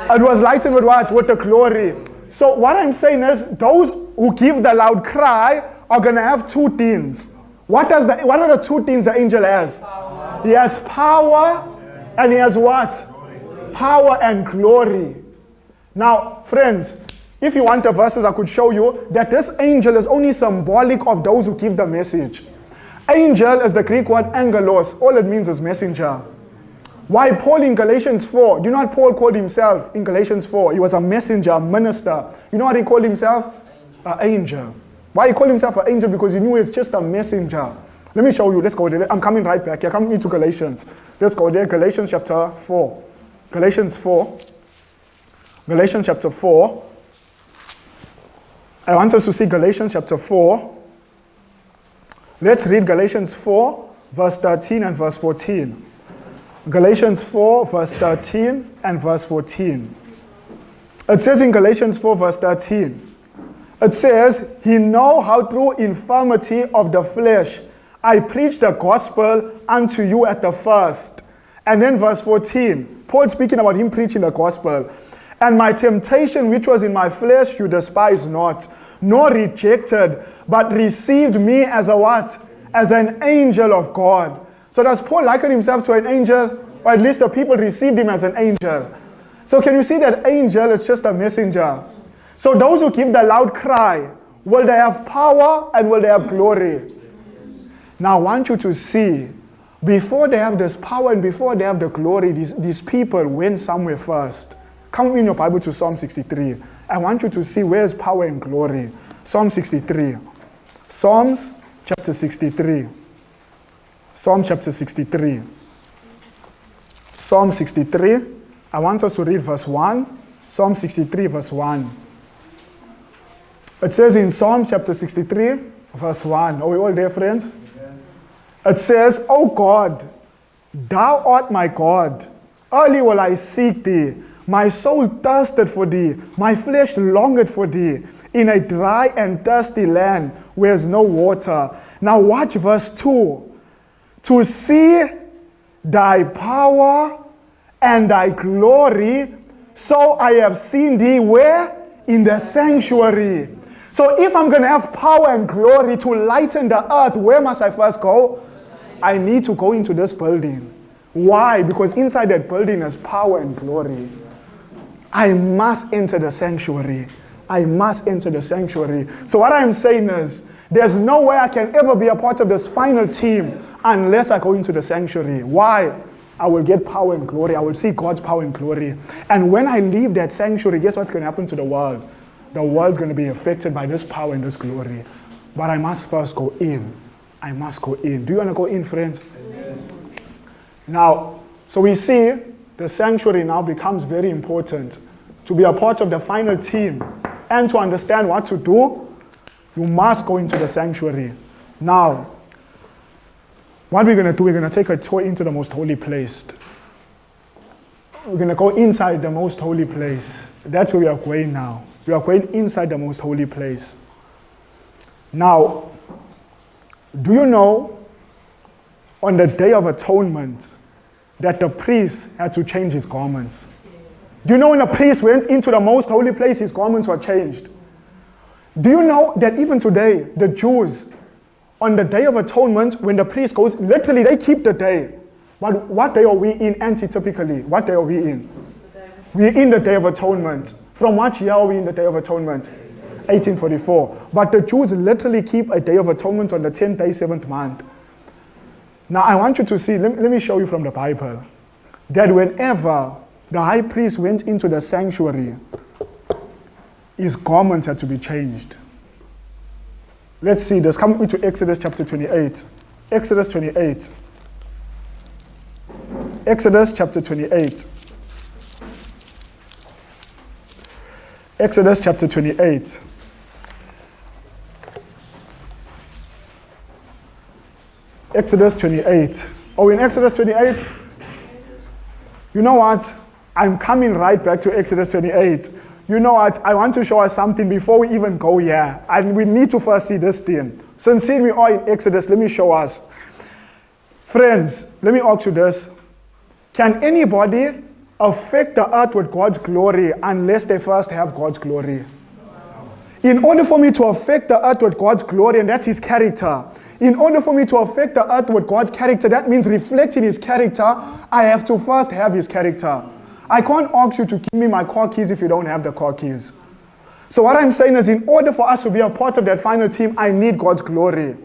It was lightened with what? With the glory. So what I'm saying is, those who give the loud cry are going to have two things. What are the two things the angel has? Power. He has power, and he has what? Power and glory. Now, friends, if you want the verses, I could show you that this angel is only symbolic of those who give the message. Angel is the Greek word angelos. All it means is messenger. Why Paul in Galatians 4? Do you know what Paul called himself in Galatians 4? He was a messenger, a minister. You know what he called himself? An angel. Why he called himself an angel? Because he knew he's just a messenger. Let me show you. Let's go there. I'm coming right back. You're coming into Galatians. Let's go there. Galatians chapter 4. Galatians 4. Galatians chapter 4. I want us to see Galatians chapter 4. Let's read Galatians 4, verse 13 and verse 14. Galatians 4, verse 13 and verse 14. It says in Galatians 4, verse 13, it says, he know how through infirmity of the flesh I preached the gospel unto you at the first. And then verse 14, Paul speaking about him preaching the gospel. And my temptation which was in my flesh you despise not, nor rejected, but received me as a what? As an angel of God. So does Paul liken himself to an angel? Or at least the people received him as an angel. So can you see that angel is just a messenger? So those who give the loud cry, will they have power and will they have glory? Now I want you to see, before they have this power and before they have the glory, these people went somewhere first. Come with me in your Bible to Psalm 63. I want you to see where's power and glory. Psalm 63. Psalms chapter 63. Psalm chapter 63. Psalm 63. I want us to read verse 1. Psalm 63 verse 1. It says in Psalm chapter 63 verse 1. Are we all there, friends? It says, O God, thou art my God. Early will I seek thee. My soul thirsted for thee. My flesh longed for thee. In a dry and thirsty land where is no water. Now watch verse 2. To see thy power and thy glory, so I have seen thee where? In the sanctuary. So if I'm going to have power and glory to lighten the earth, where must I first go? I need to go into this building. Why? Because inside that building is power and glory. I must enter the sanctuary. I must enter the sanctuary. So what I'm saying is, there's no way I can ever be a part of this final team unless I go into the sanctuary. Why? I will get power and glory. I will see God's power and glory. And when I leave that sanctuary, guess what's going to happen to the world? The world's going to be affected by this power and this glory. But I must first go in. I must go in. Do you want to go in, friends? Amen. Now, so we see the sanctuary now becomes very important. To be a part of the final team and to understand what to do, you must go into the sanctuary. Now, what we're going to do, we're going to take a tour into the most holy place. We're going to go inside the most holy place. That's where we are going now. We are going inside the most holy place. Now, do you know on the Day of Atonement that the priest had to change his garments? Do you know when a priest went into the most holy place, his garments were changed? Do you know that even today, the Jews, on the Day of Atonement, when the priest goes, literally they keep the day. But what day are we in anti-typically? What day are we in? We're in the Day of Atonement. From what year are we in the Day of Atonement? 1844. But the Jews literally keep a Day of Atonement on the 10th day, 7th month. Now I want you to see, let me show you from the Bible, that whenever the high priest went into the sanctuary, his garments had to be changed. Let's see this. Come with me to Exodus chapter 28. Exodus 28. Exodus chapter 28. Exodus chapter 28. Exodus 28. Oh, in Exodus 28? You know what? I'm coming right back to Exodus 28. You know what? I want to show us something before we even go here. And we need to first see this thing. Since we are in Exodus, let me show us. Friends, let me ask you this. Can anybody affect the earth with God's glory unless they first have God's glory? In order for me to affect the earth with God's glory, and that's his character. In order for me to affect the earth with God's character, that means reflecting his character, I have to first have his character. I can't ask you to give me my car keys if you don't have the car keys. So what I'm saying is, in order for us to be a part of that final team, I need God's glory.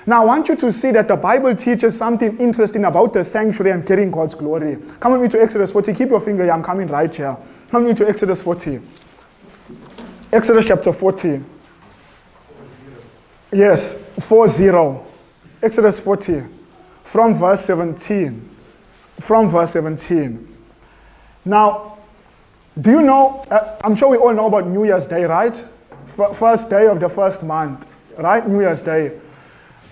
Now I want you to see that the Bible teaches something interesting about the sanctuary and getting God's glory. Come with me to Exodus 40. Keep your finger here. I'm coming right here. Come with me to Exodus 40. Exodus chapter 40. Yes, 40. Exodus 40. From verse 17. From verse 17. Now, do you know, I'm sure we all know about New Year's Day, right? First day of the first month, right? New Year's Day.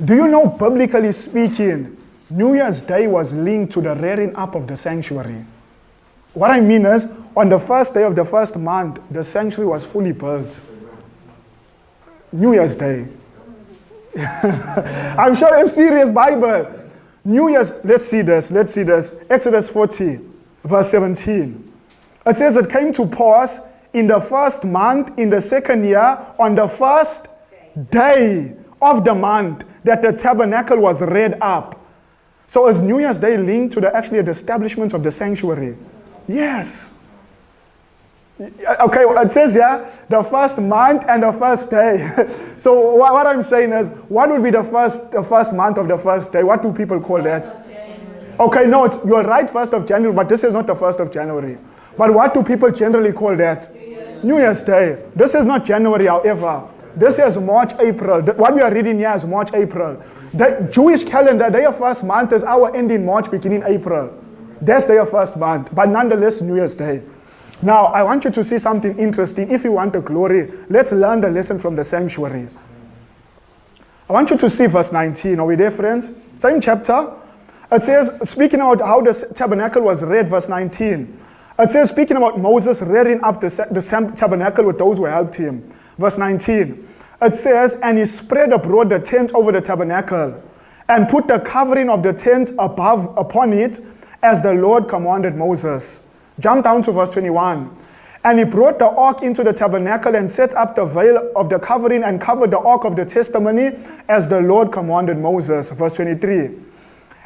Do you know, biblically speaking, New Year's Day was linked to the rearing up of the sanctuary. What I mean is, on the first day of the first month, the sanctuary was fully built. New Year's Day. I'm sure it's serious Bible. New Year's, let's see this. Exodus 40, verse 17. It says it came to pass in the first month, in the second year, on the first day of the month, that the tabernacle was reared up. So is New Year's Day linked to the establishment of the sanctuary? Yes. Okay, it says here, the first month and the first day. So what I'm saying is, what would be the first month of the first day? What do people call that? Okay, no, you're right, 1st of January, but this is not the 1st of January. But what do people generally call that? New Year's Day. This is not January, however. This is March, April. What we are reading here is March, April. The Jewish calendar, their first month is our end in March, beginning April. That's their first month, but nonetheless, New Year's Day. Now, I want you to see something interesting. If you want the glory, let's learn the lesson from the sanctuary. I want you to see verse 19. Are we there, friends? Same chapter. It says, speaking about how the tabernacle was reared, verse 19. It says, speaking about Moses rearing up the tabernacle with those who helped him. Verse 19. It says, and he spread abroad the tent over the tabernacle, and put the covering of the tent upon it, as the Lord commanded Moses. Jump down to verse 21. And he brought the ark into the tabernacle and set up the veil of the covering and covered the ark of the testimony as the Lord commanded Moses. Verse 23.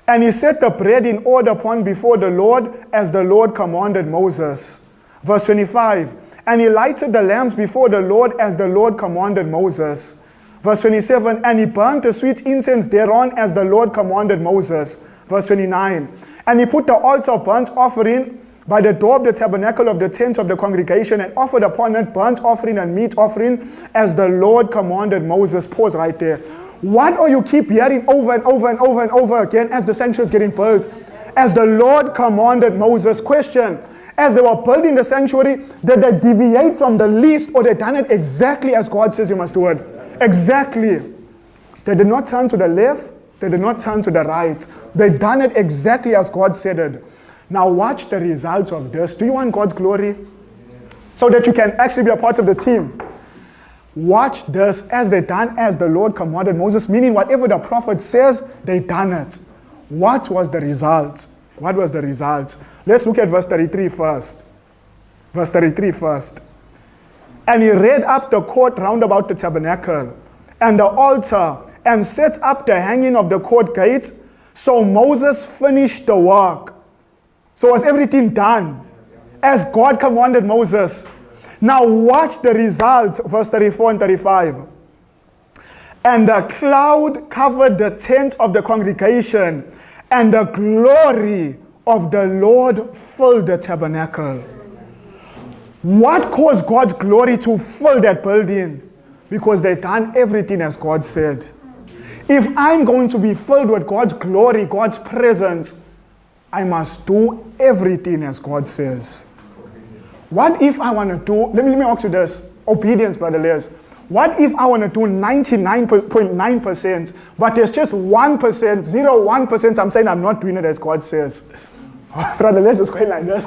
And he set the bread in order upon before the Lord as the Lord commanded Moses. Verse 25. And he lighted the lamps before the Lord as the Lord commanded Moses. Verse 27. And he burnt the sweet incense thereon as the Lord commanded Moses. Verse 29. And he put the altar of burnt offering by the door of the tabernacle of the tent of the congregation, and offered upon it burnt offering and meat offering as the Lord commanded Moses. Pause right there. What are you keep hearing over and over and over and over again as the sanctuary is getting built? As the Lord commanded Moses. Question: as they were building the sanctuary, did they deviate from the least, or they done it exactly as God says you must do it? Exactly. They did not turn to the left. They did not turn to the right. They done it exactly as God said it. Now watch the results of this. Do you want God's glory? So that you can actually be a part of the team. Watch this as they done as the Lord commanded Moses, meaning whatever the prophet says, they done it. What was the result? What was the result? Let's look at verse 33 first. Verse 33 first. And he reared up the court round about the tabernacle and the altar, and set up the hanging of the court gate. So Moses finished the work. So was everything done as God commanded Moses? Now watch the results, verse 34 and 35. And the cloud covered the tent of the congregation, and the glory of the Lord filled the tabernacle. What caused God's glory to fill that building? Because they done everything as God said. If I'm going to be filled with God's glory, God's presence, I must do everything as God says. What if I want to do, let me ask you this, obedience, brother Les. What if I want to do 99.9%, but there's just 1%, 0.1%, I'm saying I'm not doing it as God says. Brother Les is going like this.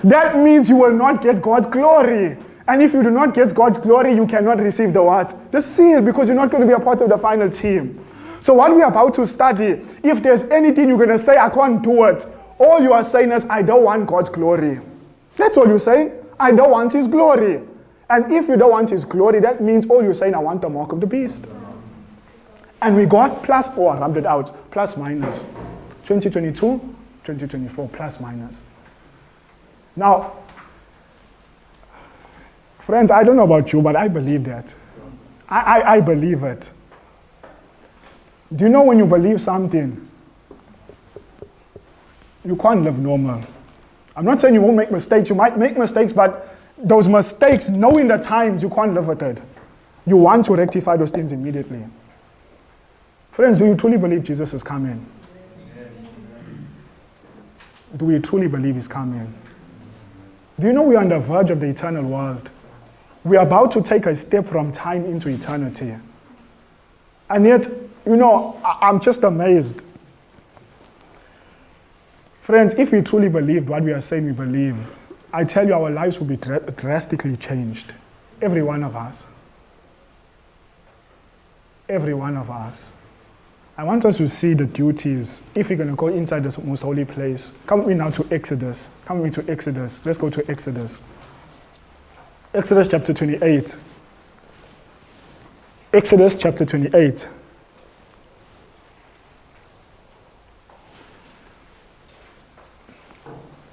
That means you will not get God's glory. And if you do not get God's glory, you cannot receive the what? The seal, because you're not going to be a part of the final team. So what we're about to study, if there's anything you're going to say, I can't do it, all you are saying is, I don't want God's glory. That's all you're saying. I don't want his glory. And if you don't want his glory, that means all you're saying, I want the mark of the beast. And we got plus, or rubbed it out, plus minus. 2022, 2024, plus minus. Now, friends, I don't know about you, but I believe that. I believe it. Do you know when you believe something, you can't live normal? I'm not saying you won't make mistakes. You might make mistakes, but those mistakes, knowing the times, you can't live with it. You want to rectify those things immediately. Friends, do you truly believe Jesus is coming? Do we truly believe he's coming? Do you know we are on the verge of the eternal world? We are about to take a step from time into eternity. And yet, I'm just amazed. Friends, if we truly believed what we are saying we believe, I tell you our lives will be drastically changed. Every one of us. Every one of us. I want us to see the duties. If you're going to go inside this most holy place, come with me now to Exodus. Come with me to Exodus. Let's go to Exodus. Exodus chapter 28. Exodus chapter 28.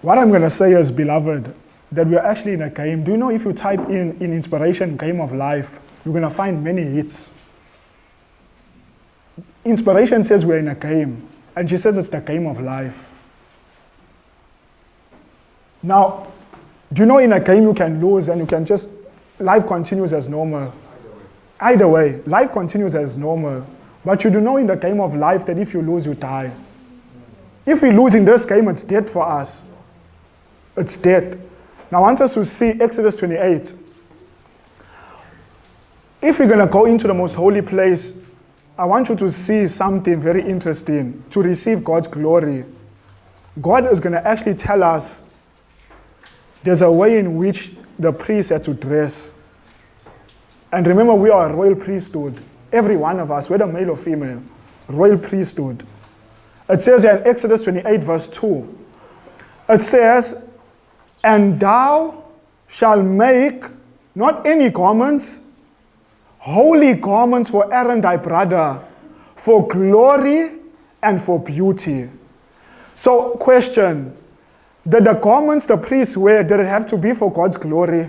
What I'm going to say is, beloved, that we're actually in a game. Do you know if you type in inspiration, game of life, you're going to find many hits. Inspiration says we're in a game, and she says it's the game of life. Now, do you know in a game you can lose and you can just, life continues as normal. Either way, life continues as normal. But you do know in the game of life that if you lose, you die. If we lose in this game, it's dead for us. It's dead. Now I want us to see Exodus 28. If we're going to go into the most holy place, I want you to see something very interesting. To receive God's glory, God is going to actually tell us there's a way in which the priest had to dress. And remember, we are a royal priesthood. Every one of us, whether male or female, royal priesthood. It says in Exodus 28 verse 2, it says, and thou shalt make not any garments, holy garments for Aaron thy brother, for glory and for beauty. So, question, did the garments the priests wear, did it have to be for God's glory?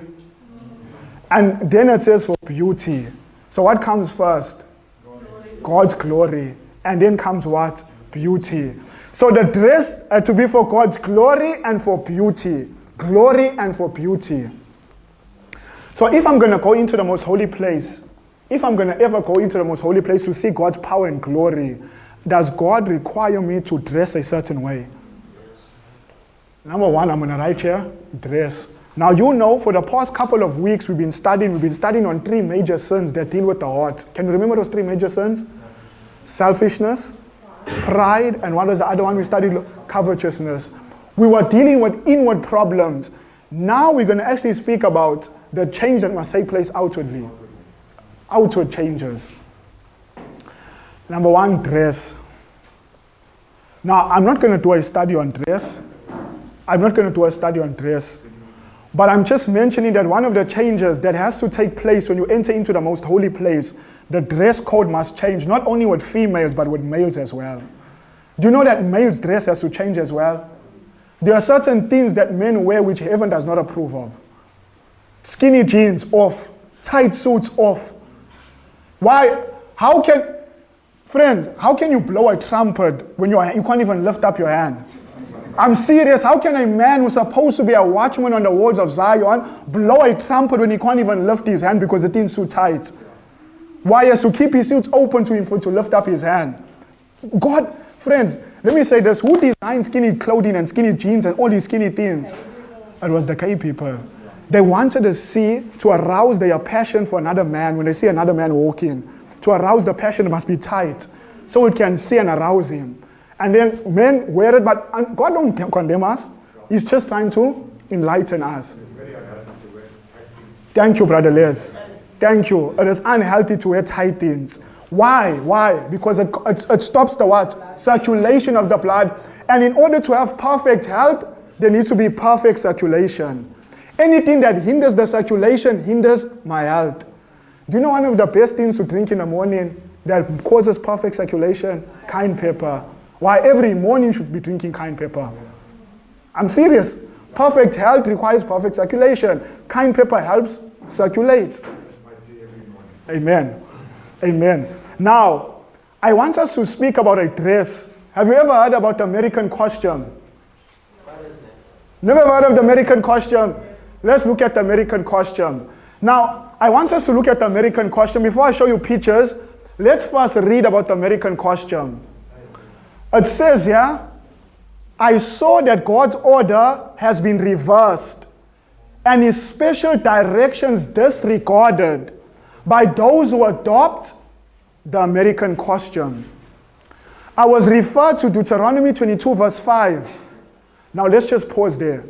And then it says for beauty. So what comes first? God's glory. And then comes what? Beauty. So the dress had to be for God's glory and for beauty. Glory and for beauty. So if I'm going to go into the most holy place, if I'm going to ever go into the most holy place to see God's power and glory, does God require me to dress a certain way? Number one, I'm going to write here, dress. Now you know, for the past couple of weeks we've been studying on 3 major sins that deal with the heart. Can you remember those 3 major sins? Selfishness, pride, and what was the other one we studied? Covetousness. We were dealing with inward problems. Now we're going to actually speak about the change that must take place outwardly. Outward changes. Number one, dress. Now, I'm not going to do a study on dress. But I'm just mentioning that one of the changes that has to take place when you enter into the most holy place, the dress code must change, not only with females, but with males as well. Do you know that males' dress has to change as well? There are certain things that men wear which heaven does not approve of. Skinny jeans off, tight suits off. Why? How can you blow a trumpet when you can't even lift up your hand? I'm serious. How can a man who's supposed to be a watchman on the walls of Zion blow a trumpet when he can't even lift his hand because the thing's too tight? Why? He has to keep his suit open to him to lift up his hand. God, friends, let me say this. Who designed skinny clothing and skinny jeans and all these skinny things? It was the gay people. They wanted to arouse their passion for another man when they see another man walking. To arouse the passion, it must be tight so it can see and arouse him. And then men wear it, but God don't condemn us. He's just trying to enlighten us. Thank you, Brother Les. Thank you. It is unhealthy to wear tight things. Why? Because it stops the what? Circulation of the blood. And in order to have perfect health, there needs to be perfect circulation. Anything that hinders the circulation hinders my health. Do you know one of the best things to drink in the morning that causes perfect circulation? Cayenne pepper. Why? Every morning you should be drinking cayenne pepper. I'm serious. Perfect health requires perfect circulation. Cayenne pepper helps circulate. Amen. Now, I want us to speak about a dress. Have you ever heard about the American costume? Never heard of the American costume? Let's look at the American costume. Now, I want us to look at the American costume. Before I show you pictures, let's first read about the American costume. It says here, I saw that God's order has been reversed and his special directions disregarded by those who adopt the American costume? I was referred to Deuteronomy 22 verse 5. Now let's just pause there.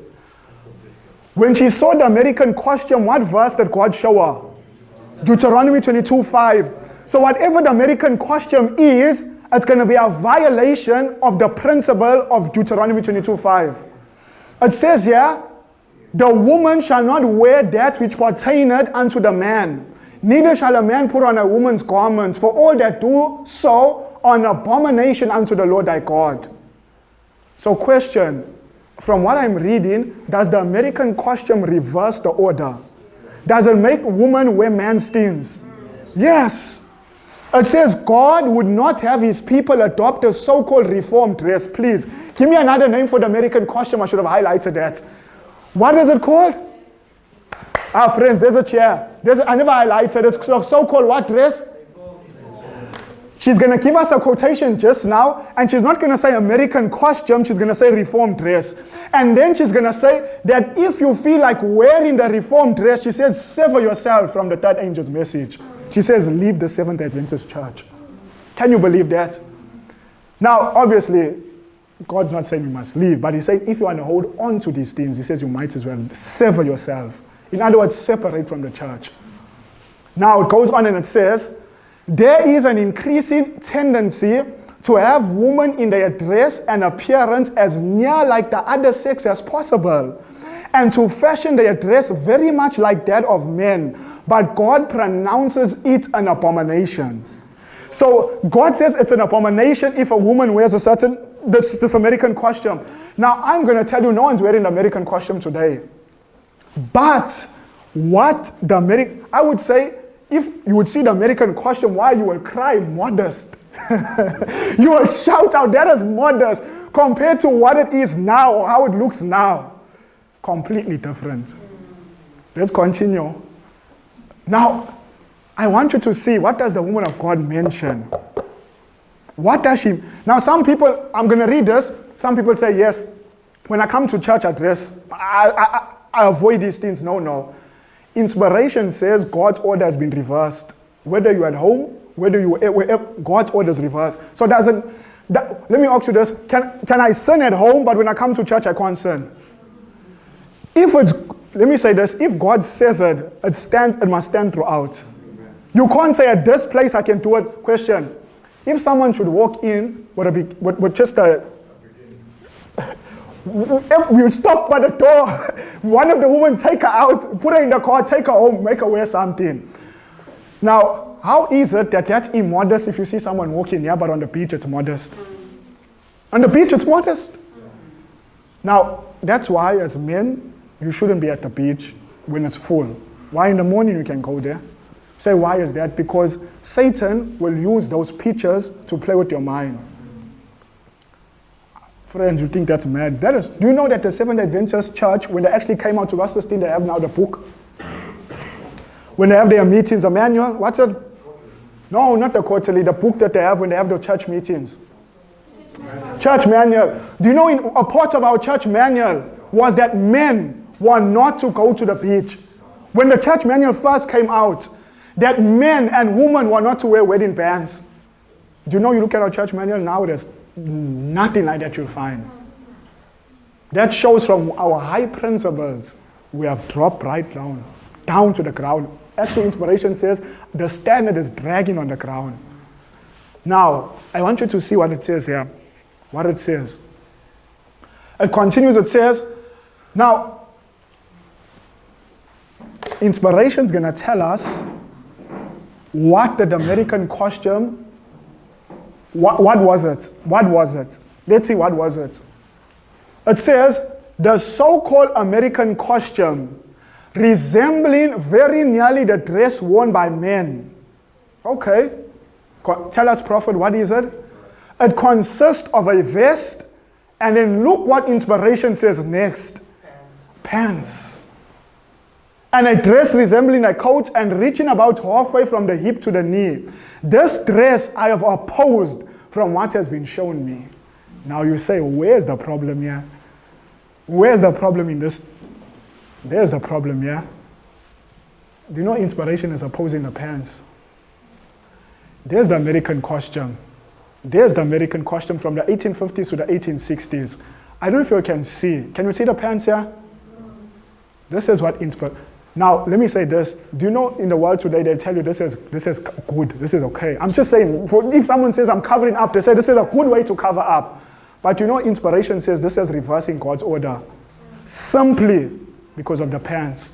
When she saw the American costume, what verse did God show her? Deuteronomy 22 5. So whatever the American costume is, it's going to be a violation of the principle of Deuteronomy 22 5. It says here, the woman shall not wear that which pertaineth unto the man, neither shall a man put on a woman's garments, for all that do so are an abomination unto the Lord thy God. So question, from what I'm reading, does the American costume reverse the order? Does it make woman wear man's things? Yes. It says God would not have his people adopt a so-called reformed dress. Please, give me another name for the American costume. I should have highlighted that. What is it called? Friends, there's a chair. I never highlighted it. It's so-called what dress? She's going to give us a quotation just now, and she's not going to say American costume, she's going to say reformed dress. And then she's going to say that if you feel like wearing the reformed dress, she says, sever yourself from the third angel's message. She says, leave the Seventh Adventist church. Can you believe that? Now, obviously, God's not saying you must leave, but he's saying if you want to hold on to these things, he says you might as well sever yourself. In other words, separate from the church. Now, it goes on and it says, there is an increasing tendency to have women in their dress and appearance as near like the other sex as possible, and to fashion their dress very much like that of men, but God pronounces it an abomination. So God says it's an abomination if a woman wears a certain, this American costume. Now I'm going to tell you, no one's wearing the American costume today. But what the I would say, if you would see the American costume, why you will cry modest. You will shout out, that is modest, compared to what it is now or how it looks now. Completely different. Let's continue. Now, I want you to see, what does the woman of God mention? What does she... Now, some people, I'm going to read this. Some people say, yes, when I come to church I dress, I avoid these things. No. Inspiration says God's order has been reversed. Whether you're at home, wherever, God's order is reversed. So let me ask you this. Can I sin at home, but when I come to church I can't sin? Let me say this, if God says it, it must stand throughout. You can't say at this place I can do it. Question, if someone should walk in with just a... If we stop by the door, one of the women take her out, put her in the car, take her home, make her wear something. Now, how is it that that's immodest if you see someone walking here, but on the beach it's modest? On the beach it's modest. Now, that's why as men, you shouldn't be at the beach when it's full. Why in the morning you can go there? Say, why is that? Because Satan will use those pictures to play with your mind. Friends, you think that's mad? Do you know that the Seventh Adventist Church, when they actually came out to us, they have now the book? When they have their meetings, a manual, what's it? No, not the quarterly, the book that they have when they have the church meetings. Church manual. Do you know a part of our church manual was that men were not to go to the beach? When the church manual first came out, that men and women were not to wear wedding bands. Do you know, you look at our church manual now, there's nothing like that you'll find. That shows from our high principles, we have dropped right down to the ground. Actually, inspiration says the standard is dragging on the ground. Now, I want you to see what it says here. What it says. It continues, it says, now, inspiration is going to tell us what the American costume, what was it? What was it? Let's see, what was it? It says, the so-called American costume resembling very nearly the dress worn by men. Okay. Tell us, Prophet, what is it? It consists of a vest, and then look what inspiration says next. Pants. And a dress resembling a coat and reaching about halfway from the hip to the knee. This dress I have opposed from what has been shown me. Now you say, where's the problem here? Where's the problem in this? There's the problem here. Do you know inspiration is opposing the pants? There's the American costume. There's the American costume from the 1850s to the 1860s. I don't know if you can see. Can you see the pants here? This is what inspired. Now, let me say this. Do you know in the world today, they tell you this is good, this is okay. I'm just saying, if someone says I'm covering up, they say this is a good way to cover up. But you know, inspiration says this is reversing God's order. Simply because of the pants.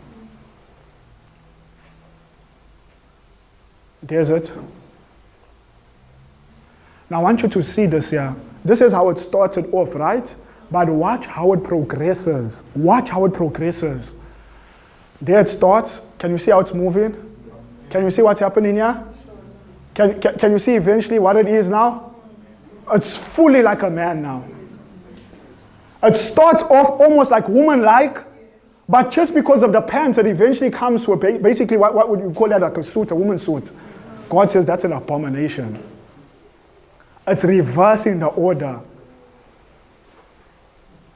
There's it. Now I want you to see this here. This is how it started off, right? But watch how it progresses. Watch how it progresses. There it starts. Can you see how it's moving? Can you see what's happening here? Can you see eventually what it is now? It's fully like a man now. It starts off almost like woman-like, but just because of the pants, it eventually comes to basically what would you call that, like a suit, a woman's suit. God says that's an abomination. It's reversing the order.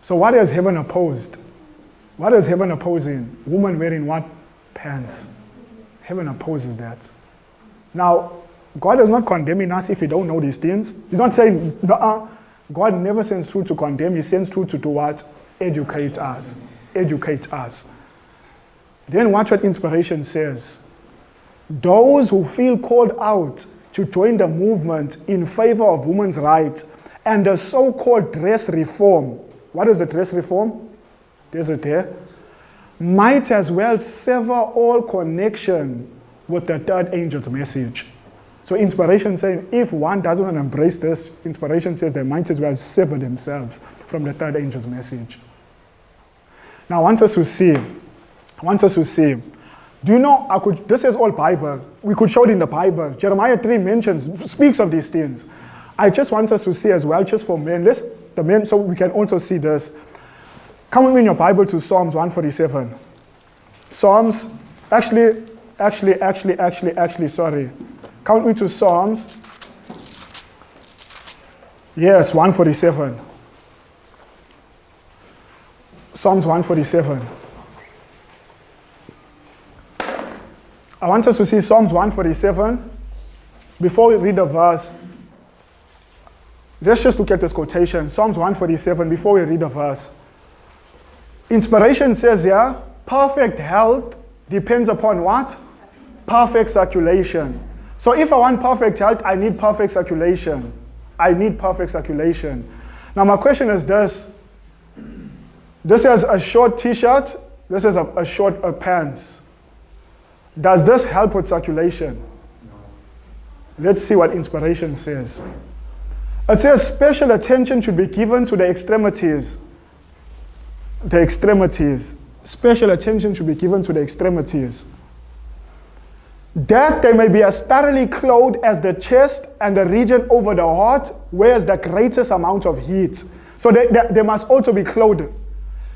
So what is heaven opposed? What is heaven opposing? Woman wearing what? Pants. Heaven opposes that. Now, God is not condemning us if we don't know these things. He's not saying, God never sends truth to condemn. He sends truth to do what? Educate us. Educate us. Then watch what inspiration says. Those who feel called out to join the movement in favor of women's rights and the so-called dress reform. What is the dress reform? There's it there. Might as well sever all connection with the third angel's message. So inspiration saying, if one doesn't want to embrace this, inspiration says they might as well sever themselves from the third angel's message. Now I want us to see. Do you know, this is all Bible. We could show it in the Bible. Jeremiah 3 speaks of these things. I just want us to see as well, just for men. The men, so we can also see this. Come with me in your Bible to Psalms 147. Psalms, sorry. Come with me to Psalms. Yes, 147. Psalms 147. I want us to see Psalms 147. Before we read the verse, let's just look at this quotation. Psalms 147, before we read the verse. Inspiration says here, perfect health depends upon what? Perfect circulation. So if I want perfect health, I need perfect circulation. I need perfect circulation. Now my question is this. This is a short t-shirt. This is a short pants. Does this help with circulation? No. Let's see what inspiration says. It says special attention should be given to the extremities. The extremities. Special attention should be given to the extremities. That they may be as thoroughly clothed as the chest and the region over the heart, where is the greatest amount of heat. So they must also be clothed.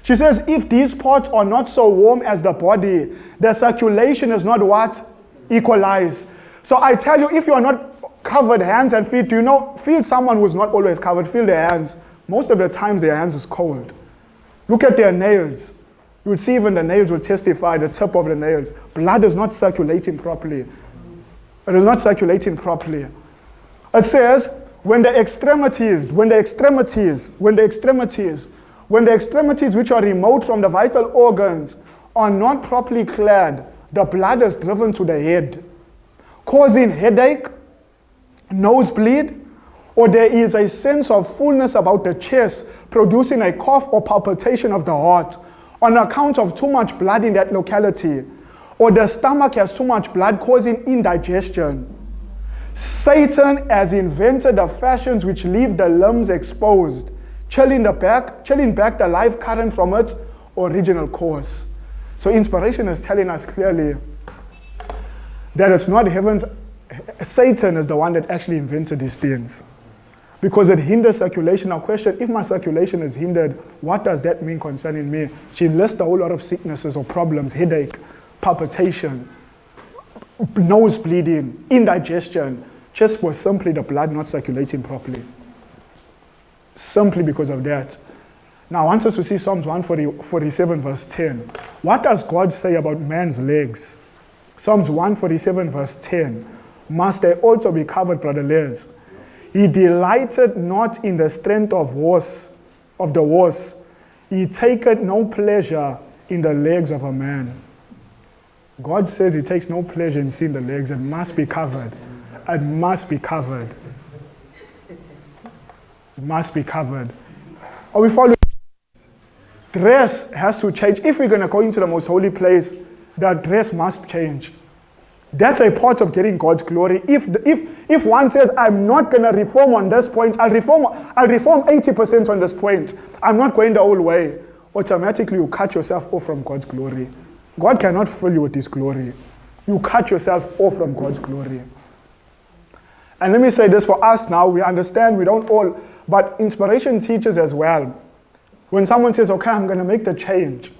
She says, if these parts are not so warm as the body, the circulation is not what? Equalized. So I tell you, if you are not covered hands and feet, do you know, feel someone who's not always covered, feel their hands. Most of the times their hands is cold. Look at their nails. You would see even the nails will testify, the tip of the nails. Blood is not circulating properly. It is not circulating properly. It says, when the extremities which are remote from the vital organs are not properly clad, the blood is driven to the head, causing headache, nosebleed, or there is a sense of fullness about the chest, producing a cough or palpitation of the heart on account of too much blood in that locality, or the stomach has too much blood causing indigestion. Satan has invented the fashions which leave the limbs exposed, chilling back the life current from its original course. So inspiration is telling us clearly that it's not Satan is the one that actually invented these things. Because it hinders circulation. Now question, if my circulation is hindered, what does that mean concerning me? She lists a whole lot of sicknesses or problems, headache, palpitation, nose bleeding, indigestion, just for simply the blood not circulating properly. Simply because of that. Now I want us to see Psalms 147 verse 10. What does God say about man's legs? Psalms 147 verse 10. must they also be covered, Brother Les. He delighted not in the strength of the horse. He taketh no pleasure in the legs of a man. God says he takes no pleasure in seeing the legs. It must be covered. It must be covered. It must be covered. Are we following? Dress has to change. If we're going to go into the most holy place, the dress must change. That's a part of getting God's glory. If one says, I'm not going to reform on this point, I'll reform 80% on this point, I'm not going the whole way, automatically you cut yourself off from God's glory. God cannot fill you with his glory. You cut yourself off from God's glory. And let me say this for us now, we understand, we don't all, but inspiration teaches as well. When someone says, okay, I'm going to make the change,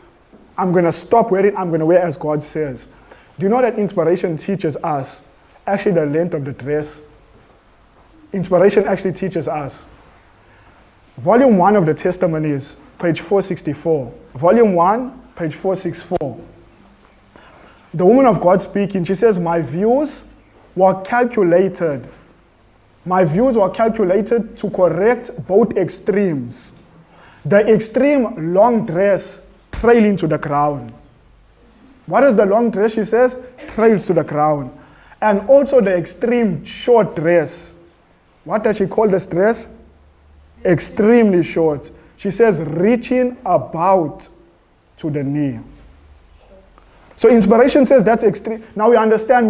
I'm going to stop wearing, I'm going to wear as God says. Do you know that inspiration teaches us actually the length of the dress? Inspiration actually teaches us. Volume 1 of the Testimonies, page 464. Volume 1, page 464. The woman of God speaking, she says, my views were calculated. My views were calculated to correct both extremes. The extreme long dress trailing to the ground. What is the long dress, she says? Trails to the ground. And also the extreme short dress. What does she call this dress? Extremely short. She says reaching about to the knee. So inspiration says that's extreme. Now we understand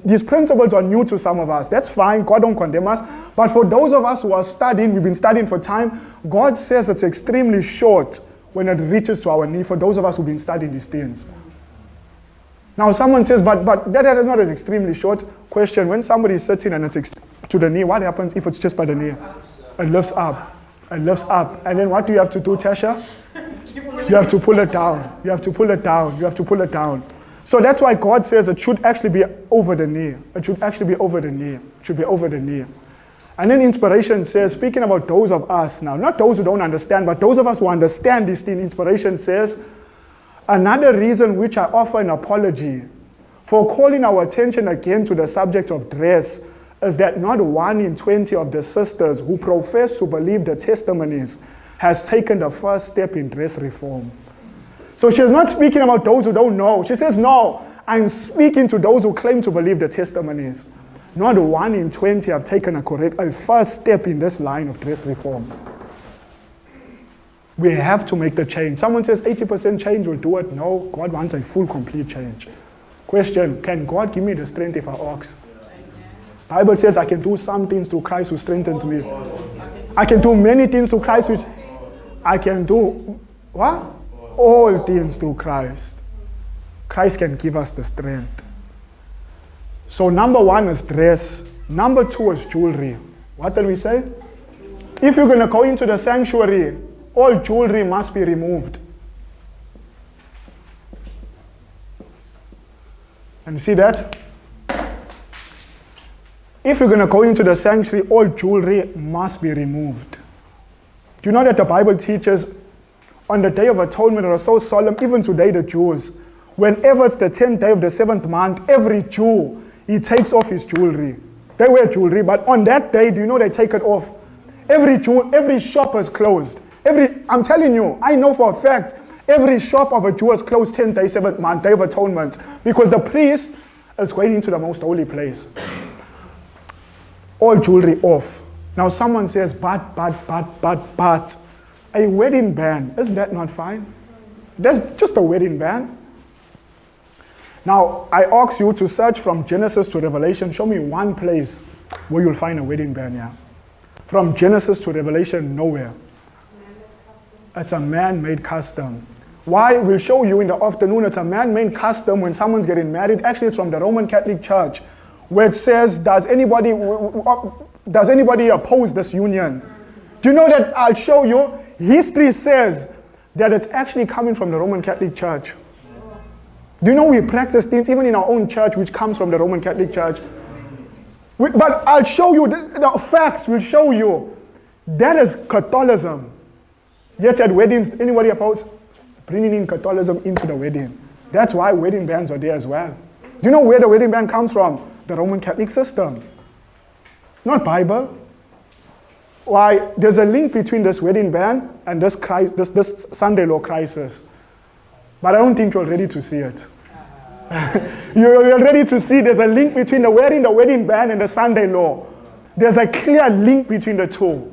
these principles are new to some of us. That's fine, God don't condemn us. But for those of us who are studying, we've been studying for time, God says it's extremely short when it reaches to our knee, for those of us who've been studying these things. Now someone says, but that is not as extremely short. Question, when somebody is sitting and it's to the knee, what happens if it's just by the knee? It lifts up. It lifts up. And then what do you have to do, Tasha? You have to pull it down. You have to pull it down. You have to pull it down. So that's why God says it should actually be over the knee. It should actually be over the knee. It should be over the knee. And then inspiration says, speaking about those of us now, not those who don't understand, but those of us who understand this thing, inspiration says, another reason which I offer an apology for calling our attention again to the subject of dress is that not 1 in 20 of the sisters who profess to believe the testimonies has taken the first step in dress reform. So she's not speaking about those who don't know. She says, no, I'm speaking to those who claim to believe the testimonies. Not 1 in 20 have taken a first step in this line of dress reform. We have to make the change. Someone says 80% change will do it. No, God wants a full, complete change. Question, can God give me the strength if I ask? Bible says I can do some things through Christ who strengthens me. I can do many things through Christ which I can do. What? All things through Christ. Christ can give us the strength. So number 1 is dress. Number 2 is jewelry. What did we say? If you're going to go into the sanctuary, all jewelry must be removed. And you see that? If you're going to go into the sanctuary, all jewelry must be removed. Do you know that the Bible teaches on the Day of Atonement, it was so solemn, even today the Jews, whenever it's the 10th day of the 7th month, every Jew, he takes off his jewelry. They wear jewelry, but on that day, do you know they take it off? Every shop is closed. I'm telling you, I know for a fact, every shop of a Jew is closed 10th day, 7th month, Day of Atonement, because the priest is going into the most holy place. All jewelry off. Now someone says, but, a wedding band, isn't that not fine? That's just a wedding band. Now, I ask you to search from Genesis to Revelation. Show me one place where you'll find a wedding band, yeah. From Genesis to Revelation, nowhere. It's a man-made custom. Why? We'll show you in the afternoon. It's a man-made custom when someone's getting married. Actually, it's from the Roman Catholic Church, where it says, does anybody oppose this union? Do you know that? I'll show you. History says that it's actually coming from the Roman Catholic Church. Do you know we practice things even in our own church which comes from the Roman Catholic Church? But I'll show you, the facts will show you. That is Catholicism. Yet at weddings, anybody oppose? Bringing in Catholicism into the wedding. That's why wedding bands are there as well. Do you know where the wedding band comes from? the Roman Catholic system. Not Bible. Why? There's a link between this wedding ban and this Sunday law crisis. But I don't think you're ready to see it. You're ready to see there's a link between the wedding ban and the Sunday law. There's a clear link between the two.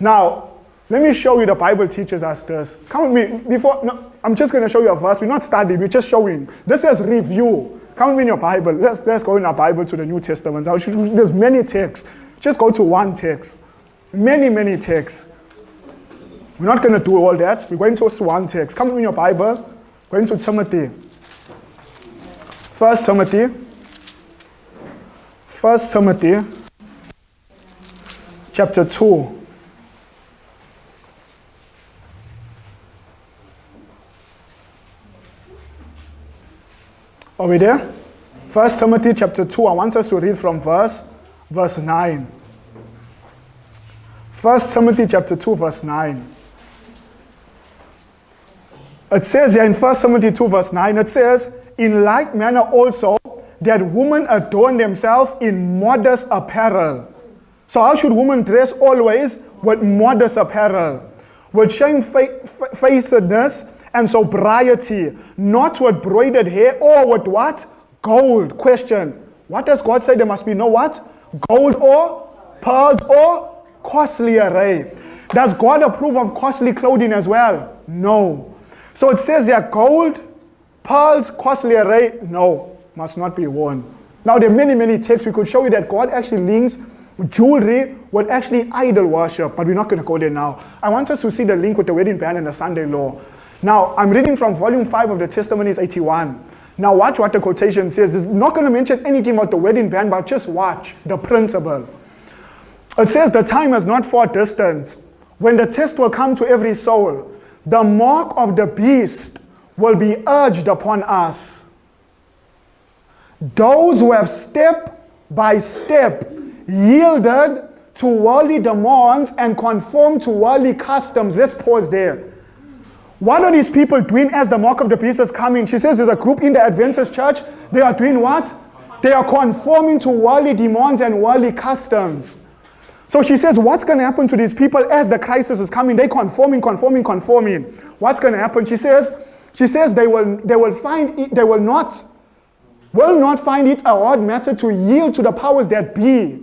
Now, let me show you the Bible teaches us this. Come with me. I'm just going to show you a verse. We're not studying, we're just showing. This is review. Come with me in your Bible. Let's go in our Bible to the New Testament. There's many texts. Just go to one text. Many texts. We're not going to do all that. We're going to one text. Come with me in your Bible. Going to Timothy. 1 Timothy chapter 2. Are we there? 1 Timothy chapter 2. I want us to read from verse 9. 1 Timothy chapter 2, verse 9. It says here in 1 Timothy 2, verse 9, it says, in like manner also, that women adorn themselves in modest apparel. So how should women dress always? With modest apparel, with shamefacedness and sobriety, not with braided hair or with what? Gold. Question. What does God say? There must be no what? Gold or pearls or costly array. Does God approve of costly clothing as well? No. So it says here, gold, pearls, costly array, no, must not be worn. Now there are many texts we could show you that God actually links jewelry with actually idol worship, but we're not going to go there now. I want us to see the link with the wedding ban and the Sunday law. Now, I'm reading from volume 5 of the Testimonies 81. Now watch what the quotation says. It's not going to mention anything about the wedding ban, but just watch the principle. It says, the time is not far distant when the test will come to every soul. The mark of the beast will be urged upon us. Those who have step by step yielded to worldly demands and conformed to worldly customs. Let's pause there. What are these people doing as the mark of the beast is coming? She says there's a group in the Adventist church. They are doing what? They are conforming to worldly demands and worldly customs. So she says, what's going to happen to these people as the crisis is coming? They conforming. What's going to happen? She says they will not find it a hard matter to yield to the powers that be,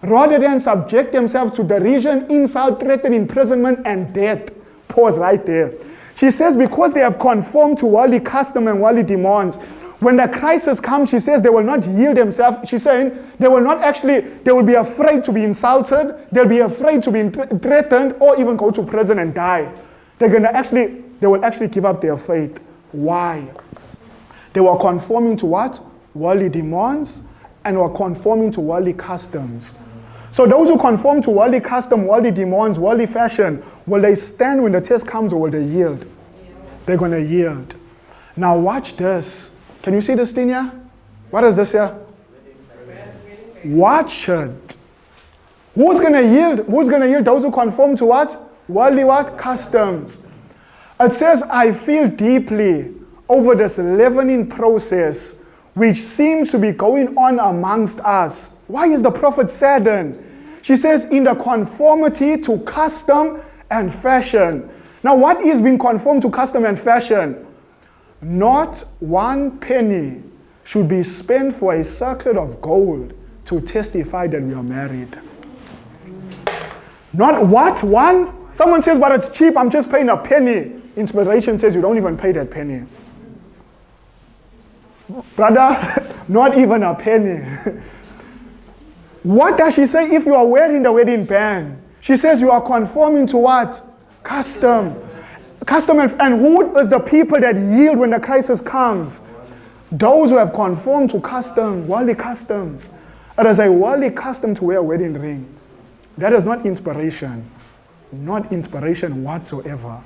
rather than subject themselves to derision, insult, threatened imprisonment, and death. Pause right there. She says because they have conformed to worldly custom and worldly demands, when the crisis comes, she says they will not yield themselves. She's saying they will be afraid to be insulted, they'll be afraid to be threatened, or even go to prison and die. They will actually give up their faith. Why? They were conforming to what? Worldly demands, and were conforming to worldly customs. So those who conform to worldly custom, worldly demands, worldly fashion, will they stand when the test comes, or will they yield? They're going to yield. Now watch this. Can you see this thing here? What is this here? Watch it. Who's going to yield? Who's going to yield? Those who conform to what? Worldly what? Customs. It says, I feel deeply over this leavening process which seems to be going on amongst us. Why is the prophet saddened? She says, in the conformity to custom and fashion. Now, what is being conformed to custom and fashion? Not 1 penny should be spent for a circlet of gold to testify that we are married. Not what? One? Someone says, but it's cheap, I'm just paying a penny. Inspiration says you don't even pay that penny. Brother, not even a penny. What does she say if you are wearing the wedding band? She says you are conforming to what? Custom. Custom, and who is the people that yield when the crisis comes? Those who have conformed to custom, worldly customs. It is a worldly custom to wear a wedding ring. That is not inspiration. Not inspiration whatsoever.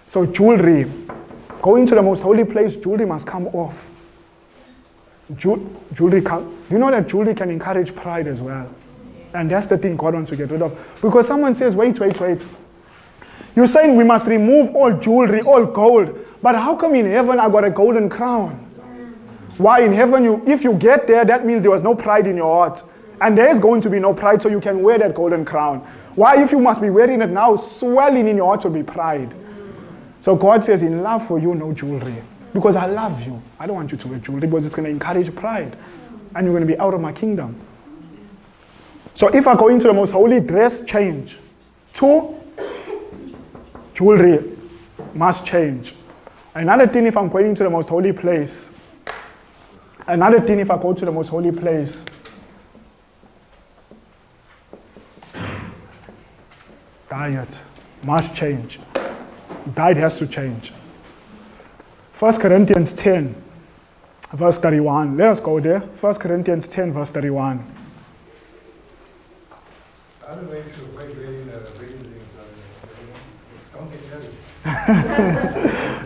So jewelry, going to the most holy place, jewelry must come off. Jewelry do you know that jewelry can encourage pride as well? And that's the thing God wants to get rid of. Because someone says, wait. You're saying we must remove all jewelry, all gold. But how come in heaven I got a golden crown? Why in heaven, if you get there, that means there was no pride in your heart. And there's going to be no pride, so you can wear that golden crown. Why, if you must be wearing it now, swelling in your heart will be pride. So God says, in love for you, no jewelry. Because I love you. I don't want you to wear jewelry because it's going to encourage pride. And you're going to be out of my kingdom. So if I go into the most holy, dress, change. 2, jewelry must change. Another thing if I'm going into the most holy place. Another thing if I go to the most holy place. Diet must change. Diet has to change. 1 Corinthians 10, verse 31. Let us go there. 1 Corinthians 10, verse 31. I don't know if you quite wearing things. Don't get married.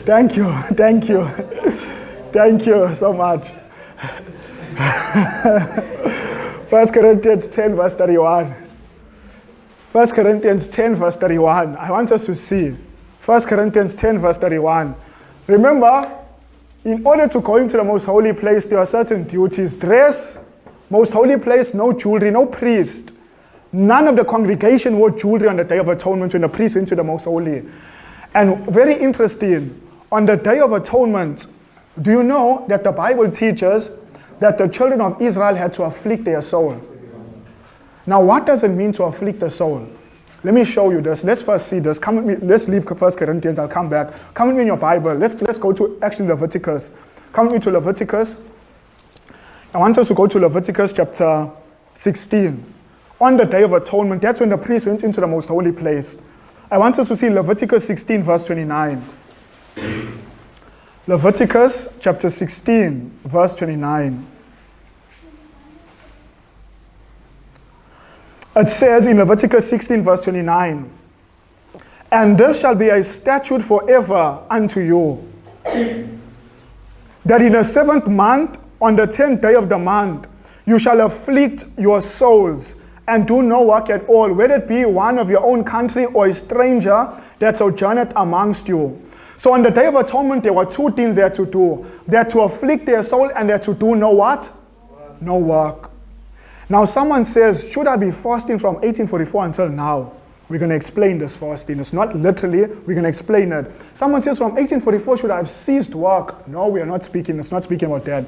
Thank you, thank you. Thank you so much. 1 Corinthians 10, verse 31. 1 Corinthians 10, verse 31. I want us to see. 1 Corinthians 10, verse 31. Remember, in order to go into the most holy place, there are certain duties. Dress, most holy place, no jewelry, no priest. None of the congregation wore jewelry on the Day of Atonement when the priest went to the most holy. And very interesting, on the Day of Atonement, do you know that the Bible teaches that the children of Israel had to afflict their soul? Now, what does it mean to afflict the soul? Let me show you this. Let's first see this. Come with me. Let's leave 1 Corinthians. I'll come back. Come with me in your Bible. Let's go to actually Leviticus. Come with me to Leviticus. I want us to go to Leviticus chapter 16. On the Day of Atonement, that's when the priest went into the most holy place. I want us to see Leviticus 16, verse 29. Leviticus chapter 16, verse 29. It says in Leviticus 16, verse 29, and this shall be a statute forever unto you, that in the 7th month, on the 10th day of the month, you shall afflict your souls, and do no work at all, whether it be one of your own country or a stranger that sojourneth amongst you. So on the Day of Atonement, there were 2 things they had to do. They had to afflict their soul, and they had to do no what? No work. Now someone says, should I be fasting from 1844 until now? We're going to explain this fasting. It's not literally, we're going to explain it. Someone says from 1844, should I have ceased work? No, we are not speaking. It's not speaking about that.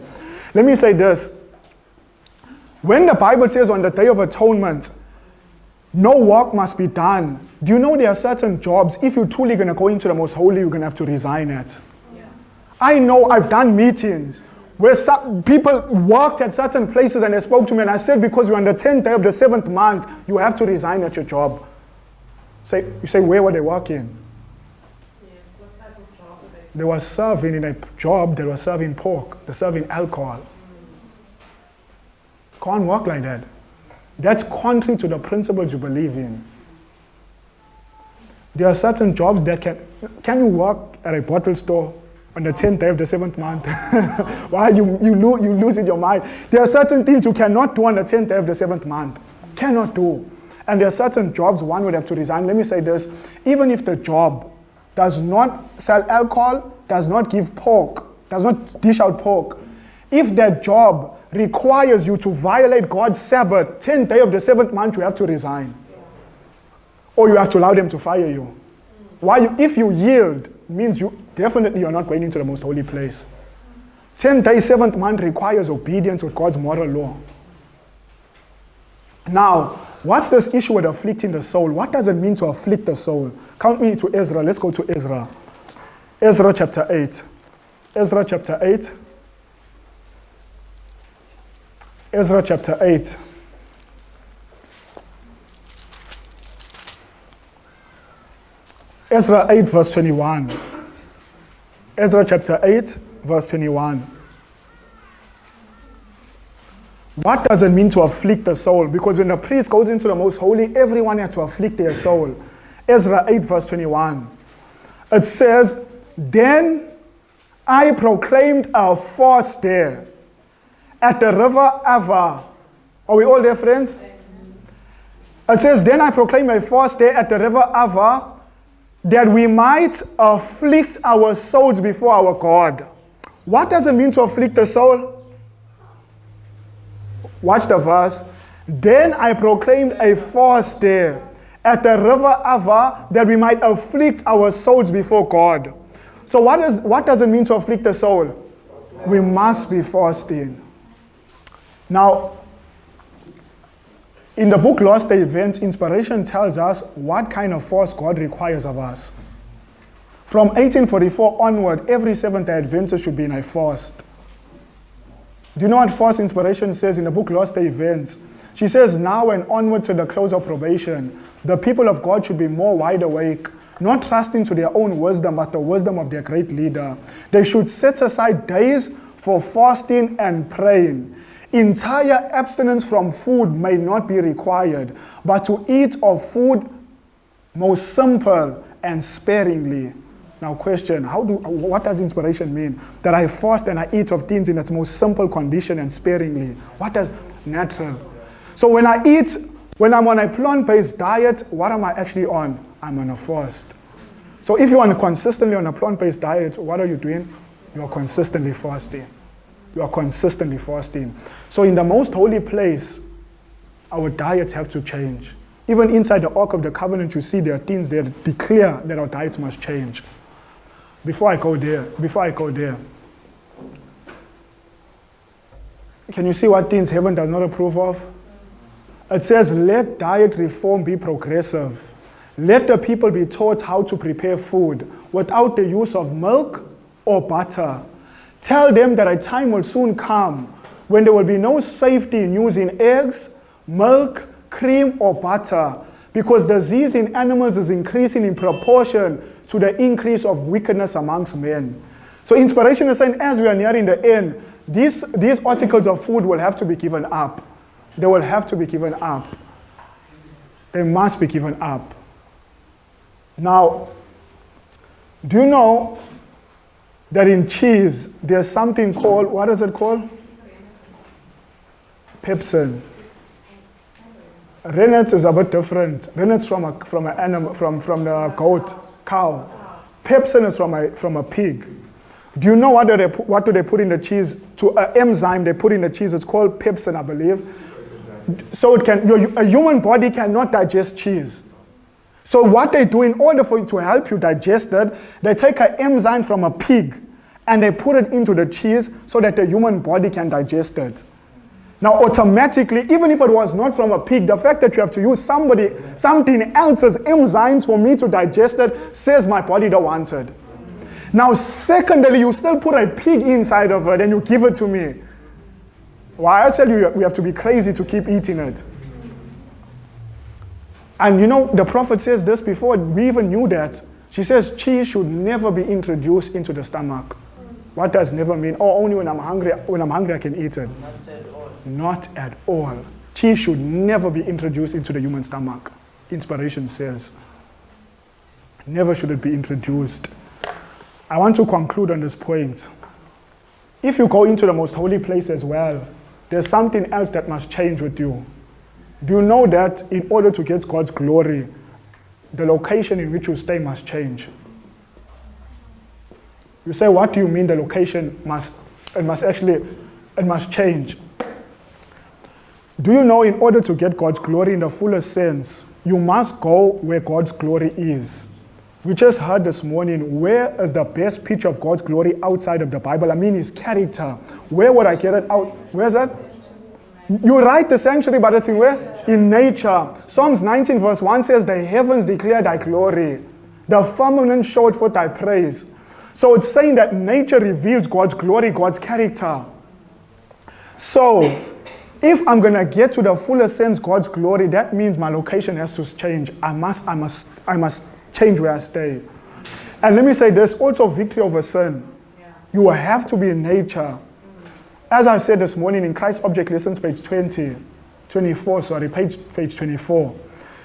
Let me say this. When the Bible says on the Day of Atonement, no work must be done. Do you know there are certain jobs, if you're truly going to go into the most holy, you're going to have to resign it. Yeah. I know I've done meetings where some people worked at certain places and they spoke to me and I said, because you're on the 10th day of the 7th month, you have to resign at your job. You say, where were they working? Yes, what type of job were they? They were serving in a job, they were serving pork, they're serving alcohol. Can't work like that. That's contrary to the principles you believe in. There are certain jobs that can you work at a bottle store on the 10th day of the 7th month? Why you lose in your mind? There are certain things you cannot do on the 10th day of the 7th month. Cannot do. And there are certain jobs one would have to resign. Let me say this. Even if the job does not sell alcohol, does not give pork, does not dish out pork, if that job requires you to violate God's Sabbath, 10th day of the 7th month, you have to resign. Or you have to allow them to fire you. If you yield, means you are not going into the most holy place. 10th day, 7th month requires obedience with God's moral law. Now, what's this issue with afflicting the soul? What does it mean to afflict the soul? Count me to Ezra. Let's go to Ezra. Ezra chapter 8. Ezra chapter 8. Ezra chapter 8. Ezra 8 verse 21. Ezra chapter 8 verse 21. What does it mean to afflict the soul? Because when the priest goes into the most holy, everyone has to afflict their soul. Ezra 8 verse 21. It says, then I proclaimed a fast there at the river Ava. Are we all there, friends? It says, then I proclaimed a fast there at the river Ava, that we might afflict our souls before our God. What does it mean to afflict the soul? Watch the verse. Then I proclaimed a fast day at the river Ava, that we might afflict our souls before God. So what does it mean to afflict the soul? We must be fasting. Now, in the book Lost Day Events, inspiration tells us what kind of fast God requires of us. From 1844 onward, every Seventh-day Adventist should be in a fast. Do you know what fast inspiration says in the book Lost Day Events? She says, now and onward to the close of probation, the people of God should be more wide awake, not trusting to their own wisdom, but the wisdom of their great leader. They should set aside days for fasting and praying. Entire abstinence from food may not be required, but to eat of food most simple and sparingly. Now question, what does inspiration mean? That I fast and I eat of things in its most simple condition and sparingly. What does natural? So when I'm on a plant-based diet, what am I actually on? I'm on a fast. So if you are consistently on a plant-based diet, what are you doing? You are consistently fasting. You are consistently fasting. So in the most holy place, our diets have to change. Even inside the Ark of the Covenant, you see there are things that declare that our diets must change. Before I go there, can you see what things heaven does not approve of? It says, let diet reform be progressive. Let the people be taught how to prepare food without the use of milk or butter. Tell them that a time will soon come when there will be no safety in using eggs, milk, cream, or butter, because disease in animals is increasing in proportion to the increase of wickedness amongst men. So inspiration is saying, as we are nearing the end, these articles of food will have to be given up. They will have to be given up. They must be given up. Now, do you know that in cheese, there's something called, what is it called? Pepsin. Rennet is a bit different. Rennet's from an animal, from the goat, cow. Pepsin is from a pig. Do you know what do they put in the cheese? To an enzyme they put in the cheese. It's called pepsin, I believe. So a human body cannot digest cheese. So what they do in order for it to help you digest it, they take an enzyme from a pig and they put it into the cheese so that the human body can digest it. Now automatically, even if it was not from a pig, the fact that you have to use something else's enzymes for me to digest it says my body don't want it. Now secondly, you still put a pig inside of it and you give it to me. Why? I tell you, we have to be crazy to keep eating it. And you know, the prophet says this before we even knew that. She says cheese should never be introduced into the stomach. What does never mean? Oh, only when I'm hungry I can eat it. Not at all. Not at all. Cheese should never be introduced into the human stomach. Inspiration says. Never should it be introduced. I want to conclude on this point. If you go into the most holy place as well, there's something else that must change with you. Do you know that in order to get God's glory, the location in which you stay must change? You say, what do you mean the location must change? Do you know in order to get God's glory in the fullest sense, you must go where God's glory is? We just heard this morning, where is the best picture of God's glory outside of the Bible? I mean his character. Where would I get it out? Where's that? You write the sanctuary, but it's in where? In nature. Psalms 19 verse 1 says, the heavens declare thy glory. The firmament showed forth thy praise. So it's saying that nature reveals God's glory, God's character. So, if I'm going to get to the fullest sense God's glory, that means my location has to change. I must change where I stay. And let me say this, also victory over sin. You will have to be in nature. As I said this morning in Christ Object Lessons, page 24.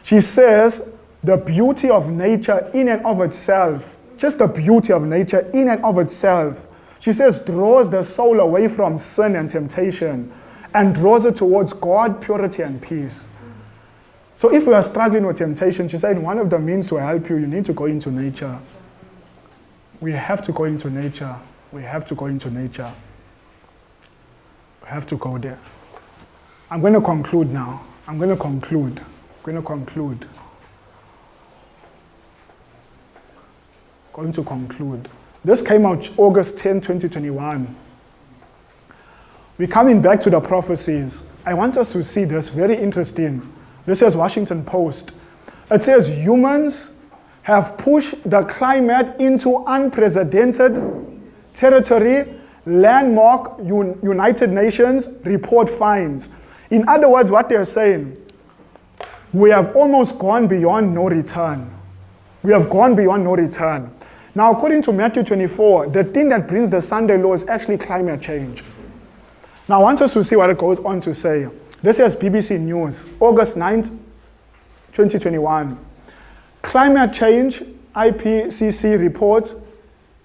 She says, the beauty of nature in and of itself, just the beauty of nature in and of itself, she says, draws the soul away from sin and temptation and draws it towards God, purity, and peace. So if you are struggling with temptation, she said, one of the means to help you, you need to go into nature. We have to go into nature. We have to go into nature. We have to go there. I'm going to conclude now. Going to conclude. This came out August 10, 2021. We're coming back to the prophecies. I want us to see this, very interesting. This is Washington Post. It says humans have pushed the climate into unprecedented territory, landmark United Nations report finds. In other words, what they're saying, we have almost gone beyond no return. Now, according to Matthew 24, the thing that brings the Sunday law is actually climate change. Now, I want us to see what it goes on to say. This is BBC News, August 9th, 2021. Climate change, IPCC report,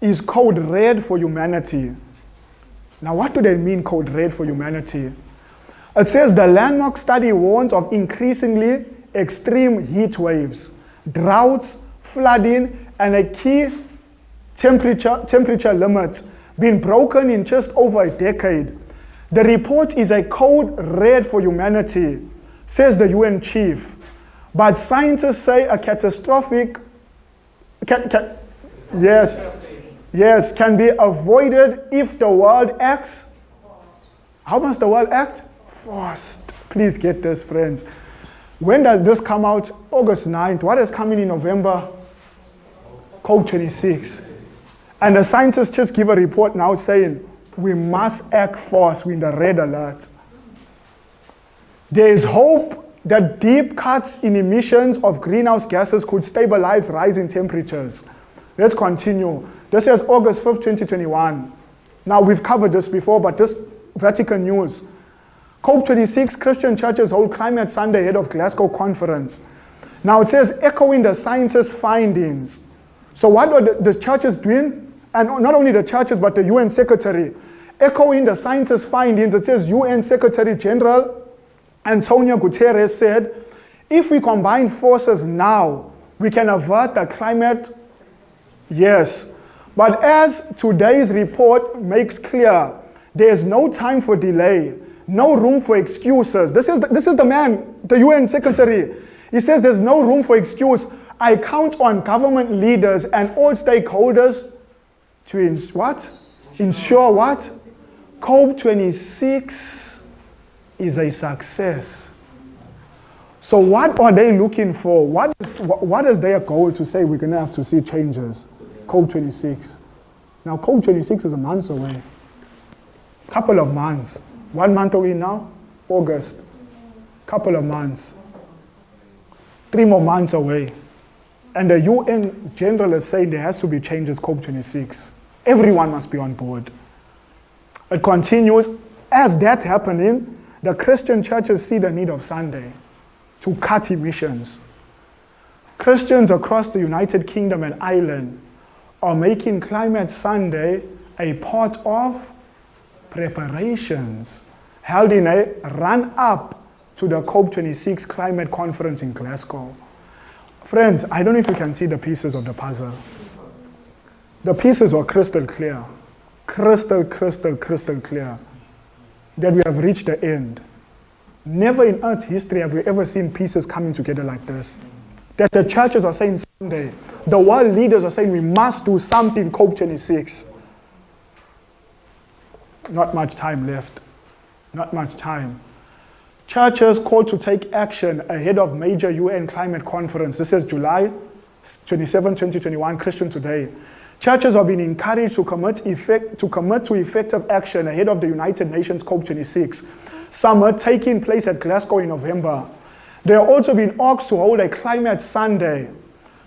is code red for humanity. Now, what do they mean, code red for humanity? It says the landmark study warns of increasingly extreme heat waves, droughts, flooding, and a key temperature limit being broken in just over a decade. The report is a code red for humanity, says the UN chief. But scientists say a catastrophic, can be avoided if the world acts. How must the world act? Fast. Please get this, friends. When does this come out? August 9th. What is coming in November? COP26. And the scientists just give a report now saying, we must act fast. We're in the red alert. There is hope that deep cuts in emissions of greenhouse gases could stabilize rising temperatures. Let's continue. This is August 5th, 2021. Now, we've covered this before, but this Vatican news. COP26, Christian churches hold Climate Sunday ahead of Glasgow conference. Now, it says, echoing the scientists' findings. So what are the churches doing? And not only the churches, but the UN Secretary. Echoing the scientists' findings, it says UN Secretary General Antonio Guterres said, if we combine forces now, we can avert the climate. Yes. But as today's report makes clear, there is no time for delay, no room for excuses. This is the man, the UN Secretary. He says there's no room for excuse. I count on government leaders and all stakeholders to ensure what? COP26 is a success. So what are they looking for? What is their goal to say we're going to have to see changes? COP26. Now, COP26 is a month away. Couple of months. 1 month away now? August. Couple of months. 3 more months away. And the UN General is saying there has to be changes COP26. Everyone must be on board. It continues, as that's happening, the Christian churches see the need of Sunday to cut emissions. Christians across the United Kingdom and Ireland are making Climate Sunday a part of preparations held in a run-up to the COP26 climate conference in Glasgow. Friends, I don't know if you can see the pieces of the puzzle. The pieces are crystal clear. Crystal clear. That we have reached the end. Never in Earth's history have we ever seen pieces coming together like this. That the churches are saying Sunday. The world leaders are saying we must do something COP26. Not much time left. Not much time. Churches called to take action ahead of major UN climate conference. This is July 27, 2021, Christian Today. Churches are being encouraged to commit to effective action ahead of the United Nations COP26 summit taking place at Glasgow in November. They are also being asked to hold a Climate Sunday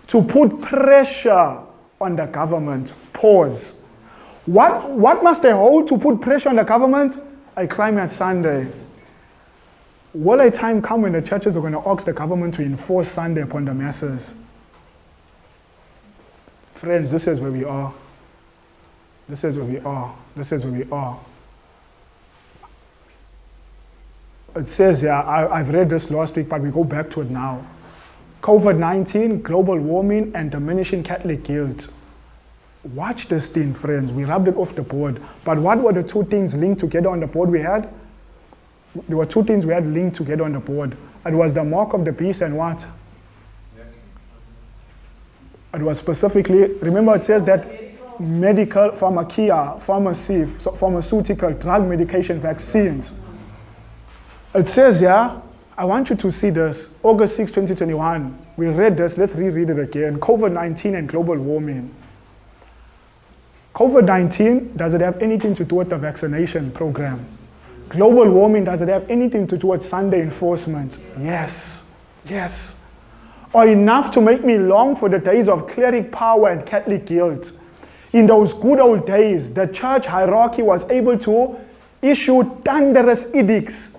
to put pressure on the government. Pause. What must they hold to put pressure on the government? A Climate Sunday. Will a time come when the churches are going to ask the government to enforce Sunday upon the masses? Friends, this is where we are. This is where we are. This is where we are. It says, I've read this last week, but we go back to it now. COVID-19, global warming, and diminishing Catholic guilt. Watch this thing, friends. We rubbed it off the board. But what were the two things linked together on the board we had? There were two things we had linked together on the board. It was the mark of the beast and what? It was specifically, remember it says that medical, pharmacia, pharmacy, so pharmaceutical, drug, medication, vaccines. It says here, I want you to see this, August 6, 2021. We read this, let's reread it again. COVID-19 and global warming. COVID-19, does it have anything to do with the vaccination program? Global warming, does it have anything to do with Sunday enforcement? Yes, yes. Or enough to make me long for the days of cleric power and Catholic guilt. In those good old days, the church hierarchy was able to issue thunderous edicts,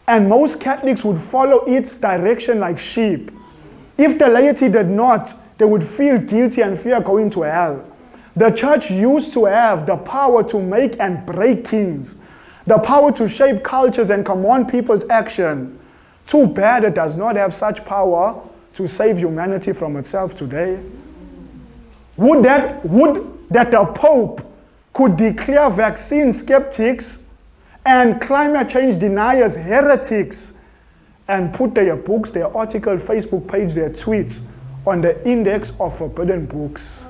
and most Catholics would follow its direction like sheep. If the laity did not, they would feel guilty and fear going to hell. The church used to have the power to make and break kings, the power to shape cultures and command people's action. Too bad it does not have such power to save humanity from itself today. Would that the Pope could declare vaccine skeptics and climate change deniers heretics and put their books, their article, Facebook page, their tweets on the index of forbidden books.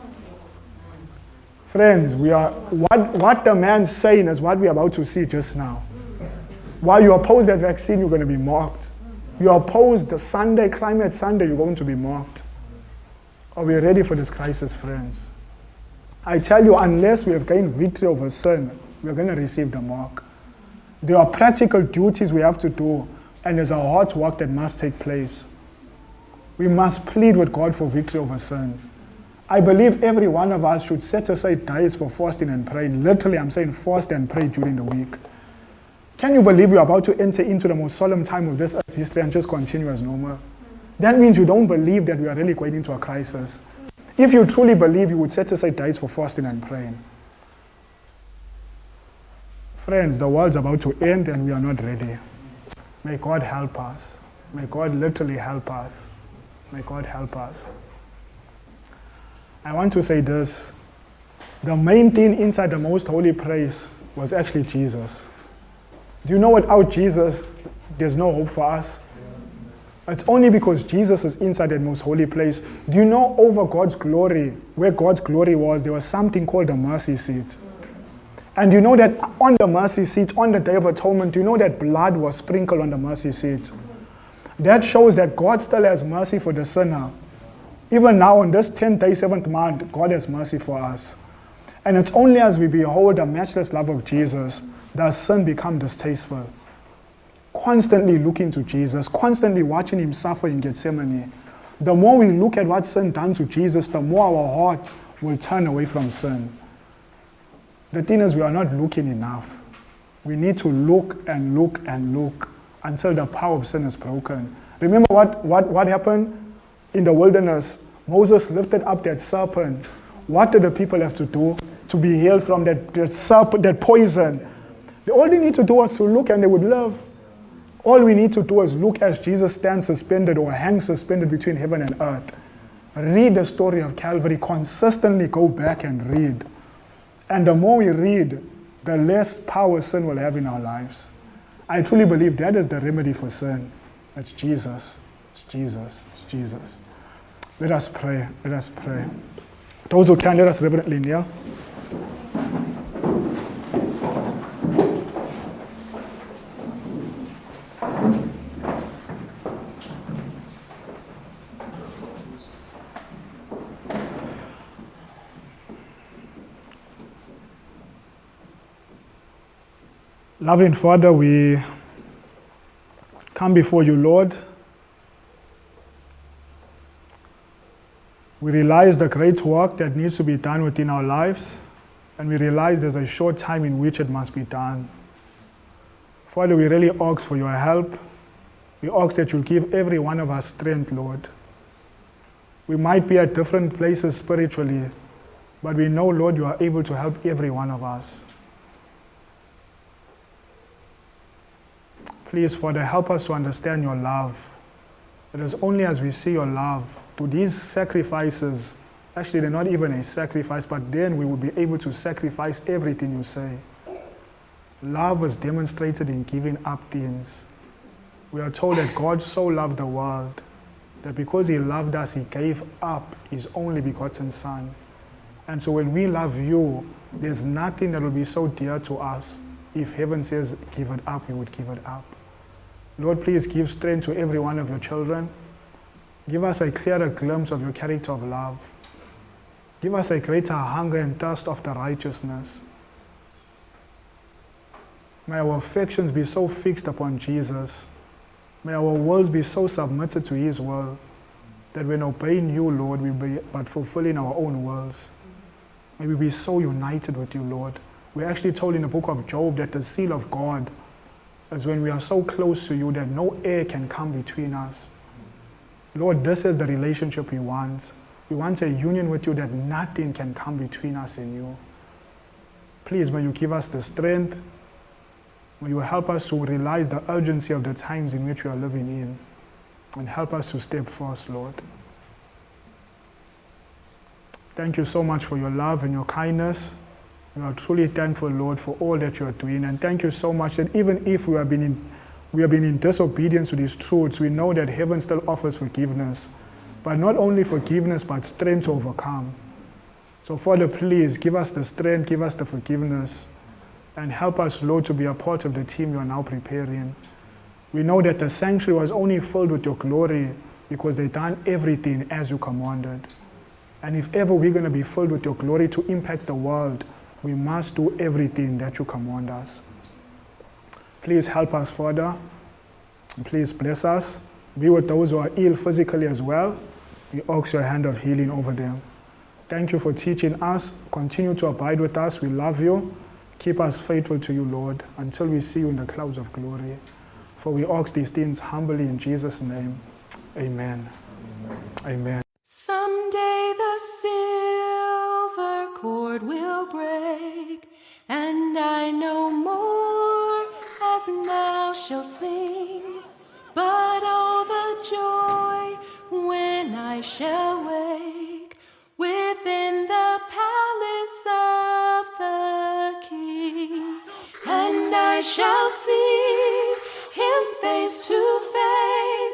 Friends, we are what the man's saying is what we're about to see just now. While you oppose that vaccine, you're going to be mocked. You oppose the Sunday, Climate Sunday, you're going to be mocked. Are we ready for this crisis, friends? I tell you, unless we have gained victory over sin, we're going to receive the mark. There are practical duties we have to do, and there's a hard work that must take place. We must plead with God for victory over sin. I believe every one of us should set aside days for fasting and praying. Literally, I'm saying fast and pray during the week. Can you believe you're about to enter into the most solemn time of this earth's history and just continue as normal? That means you don't believe that we are really going into a crisis. If you truly believe, you would set aside days for fasting and praying. Friends, the world's about to end and we are not ready. May God help us. May God literally help us. May God help us. I want to say this. The main thing inside the most holy place was actually Jesus. Do you know without Jesus, there's no hope for us? It's only because Jesus is inside that most holy place. Do you know over God's glory, where God's glory was, there was something called the mercy seat. And you know that on the mercy seat, on the Day of Atonement, do you know that blood was sprinkled on the mercy seat? That shows that God still has mercy for the sinner. Even now, on this 10th day, 7th month, God has mercy for us. And it's only as we behold the matchless love of Jesus does sin become distasteful. Constantly looking to Jesus, constantly watching him suffer in Gethsemane. The more we look at what sin done to Jesus, the more our heart will turn away from sin. The thing is, we are not looking enough. We need to look and look and look until the power of sin is broken. Remember what happened in the wilderness? Moses lifted up that serpent. What did the people have to do to be healed from that serpent, that poison? All they need to do was to look and they would live. All we need to do is look as Jesus stands suspended or hangs suspended between heaven and earth. Read the story of Calvary. Consistently go back and read. And the more we read, the less power sin will have in our lives. I truly believe that is the remedy for sin. It's Jesus. It's Jesus. It's Jesus. Let us pray. Let us pray. Those who can, let us reverently kneel. Loving Father, we come before you, Lord. We realize the great work that needs to be done within our lives, and we realize there's a short time in which it must be done. Father, we really ask for your help. We ask that you'll give every one of us strength, Lord. We might be at different places spiritually, but we know, Lord, you are able to help every one of us. Please, Father, help us to understand your love. It is only as we see your love, do these sacrifices Actually, they're not even a sacrifice, but then we will be able to sacrifice everything you say. Love was demonstrated in giving up things. We are told that God so loved the world that because he loved us, he gave up his only begotten Son. And so when we love you, there's nothing that will be so dear to us. If heaven says, give it up, we would give it up. Lord, please give strength to every one of your children. Give us a clearer glimpse of your character of love. Give us a greater hunger and thirst after righteousness. May our affections be so fixed upon Jesus. May our wills be so submitted to his will that when obeying you, Lord, we be but fulfilling our own wills. May we be so united with you, Lord. We're actually told in the book of Job that the seal of God is when we are so close to you that no air can come between us. Lord, this is the relationship we want. We want a union with you that nothing can come between us and you. Please, may you give us the strength. May you help us to realize the urgency of the times in which we are living in, and help us to step first, Lord. Thank you so much for your love and your kindness. We are truly thankful, Lord, for all that you are doing. And thank you so much that even if we have been in disobedience to these truths, we know that heaven still offers forgiveness. But not only forgiveness, but strength to overcome. So Father, please give us the strength, give us the forgiveness, and help us, Lord, to be a part of the team you are now preparing. We know that the sanctuary was only filled with your glory because they done everything as you commanded. And if ever we're going to be filled with your glory to impact the world, we must do everything that you command us. Please help us, Father. Please bless us. Be with those who are ill physically as well. We ask your hand of healing over them. Thank you for teaching us. Continue to abide with us. We love you. Keep us faithful to you, Lord, until we see you in the clouds of glory. For we ask these things humbly in Jesus' name. Amen. Amen. Someday the silver cord will break, and I no more as now shall sing. But oh, the joy when I shall wake within the palace of the King, and I shall see him face to face.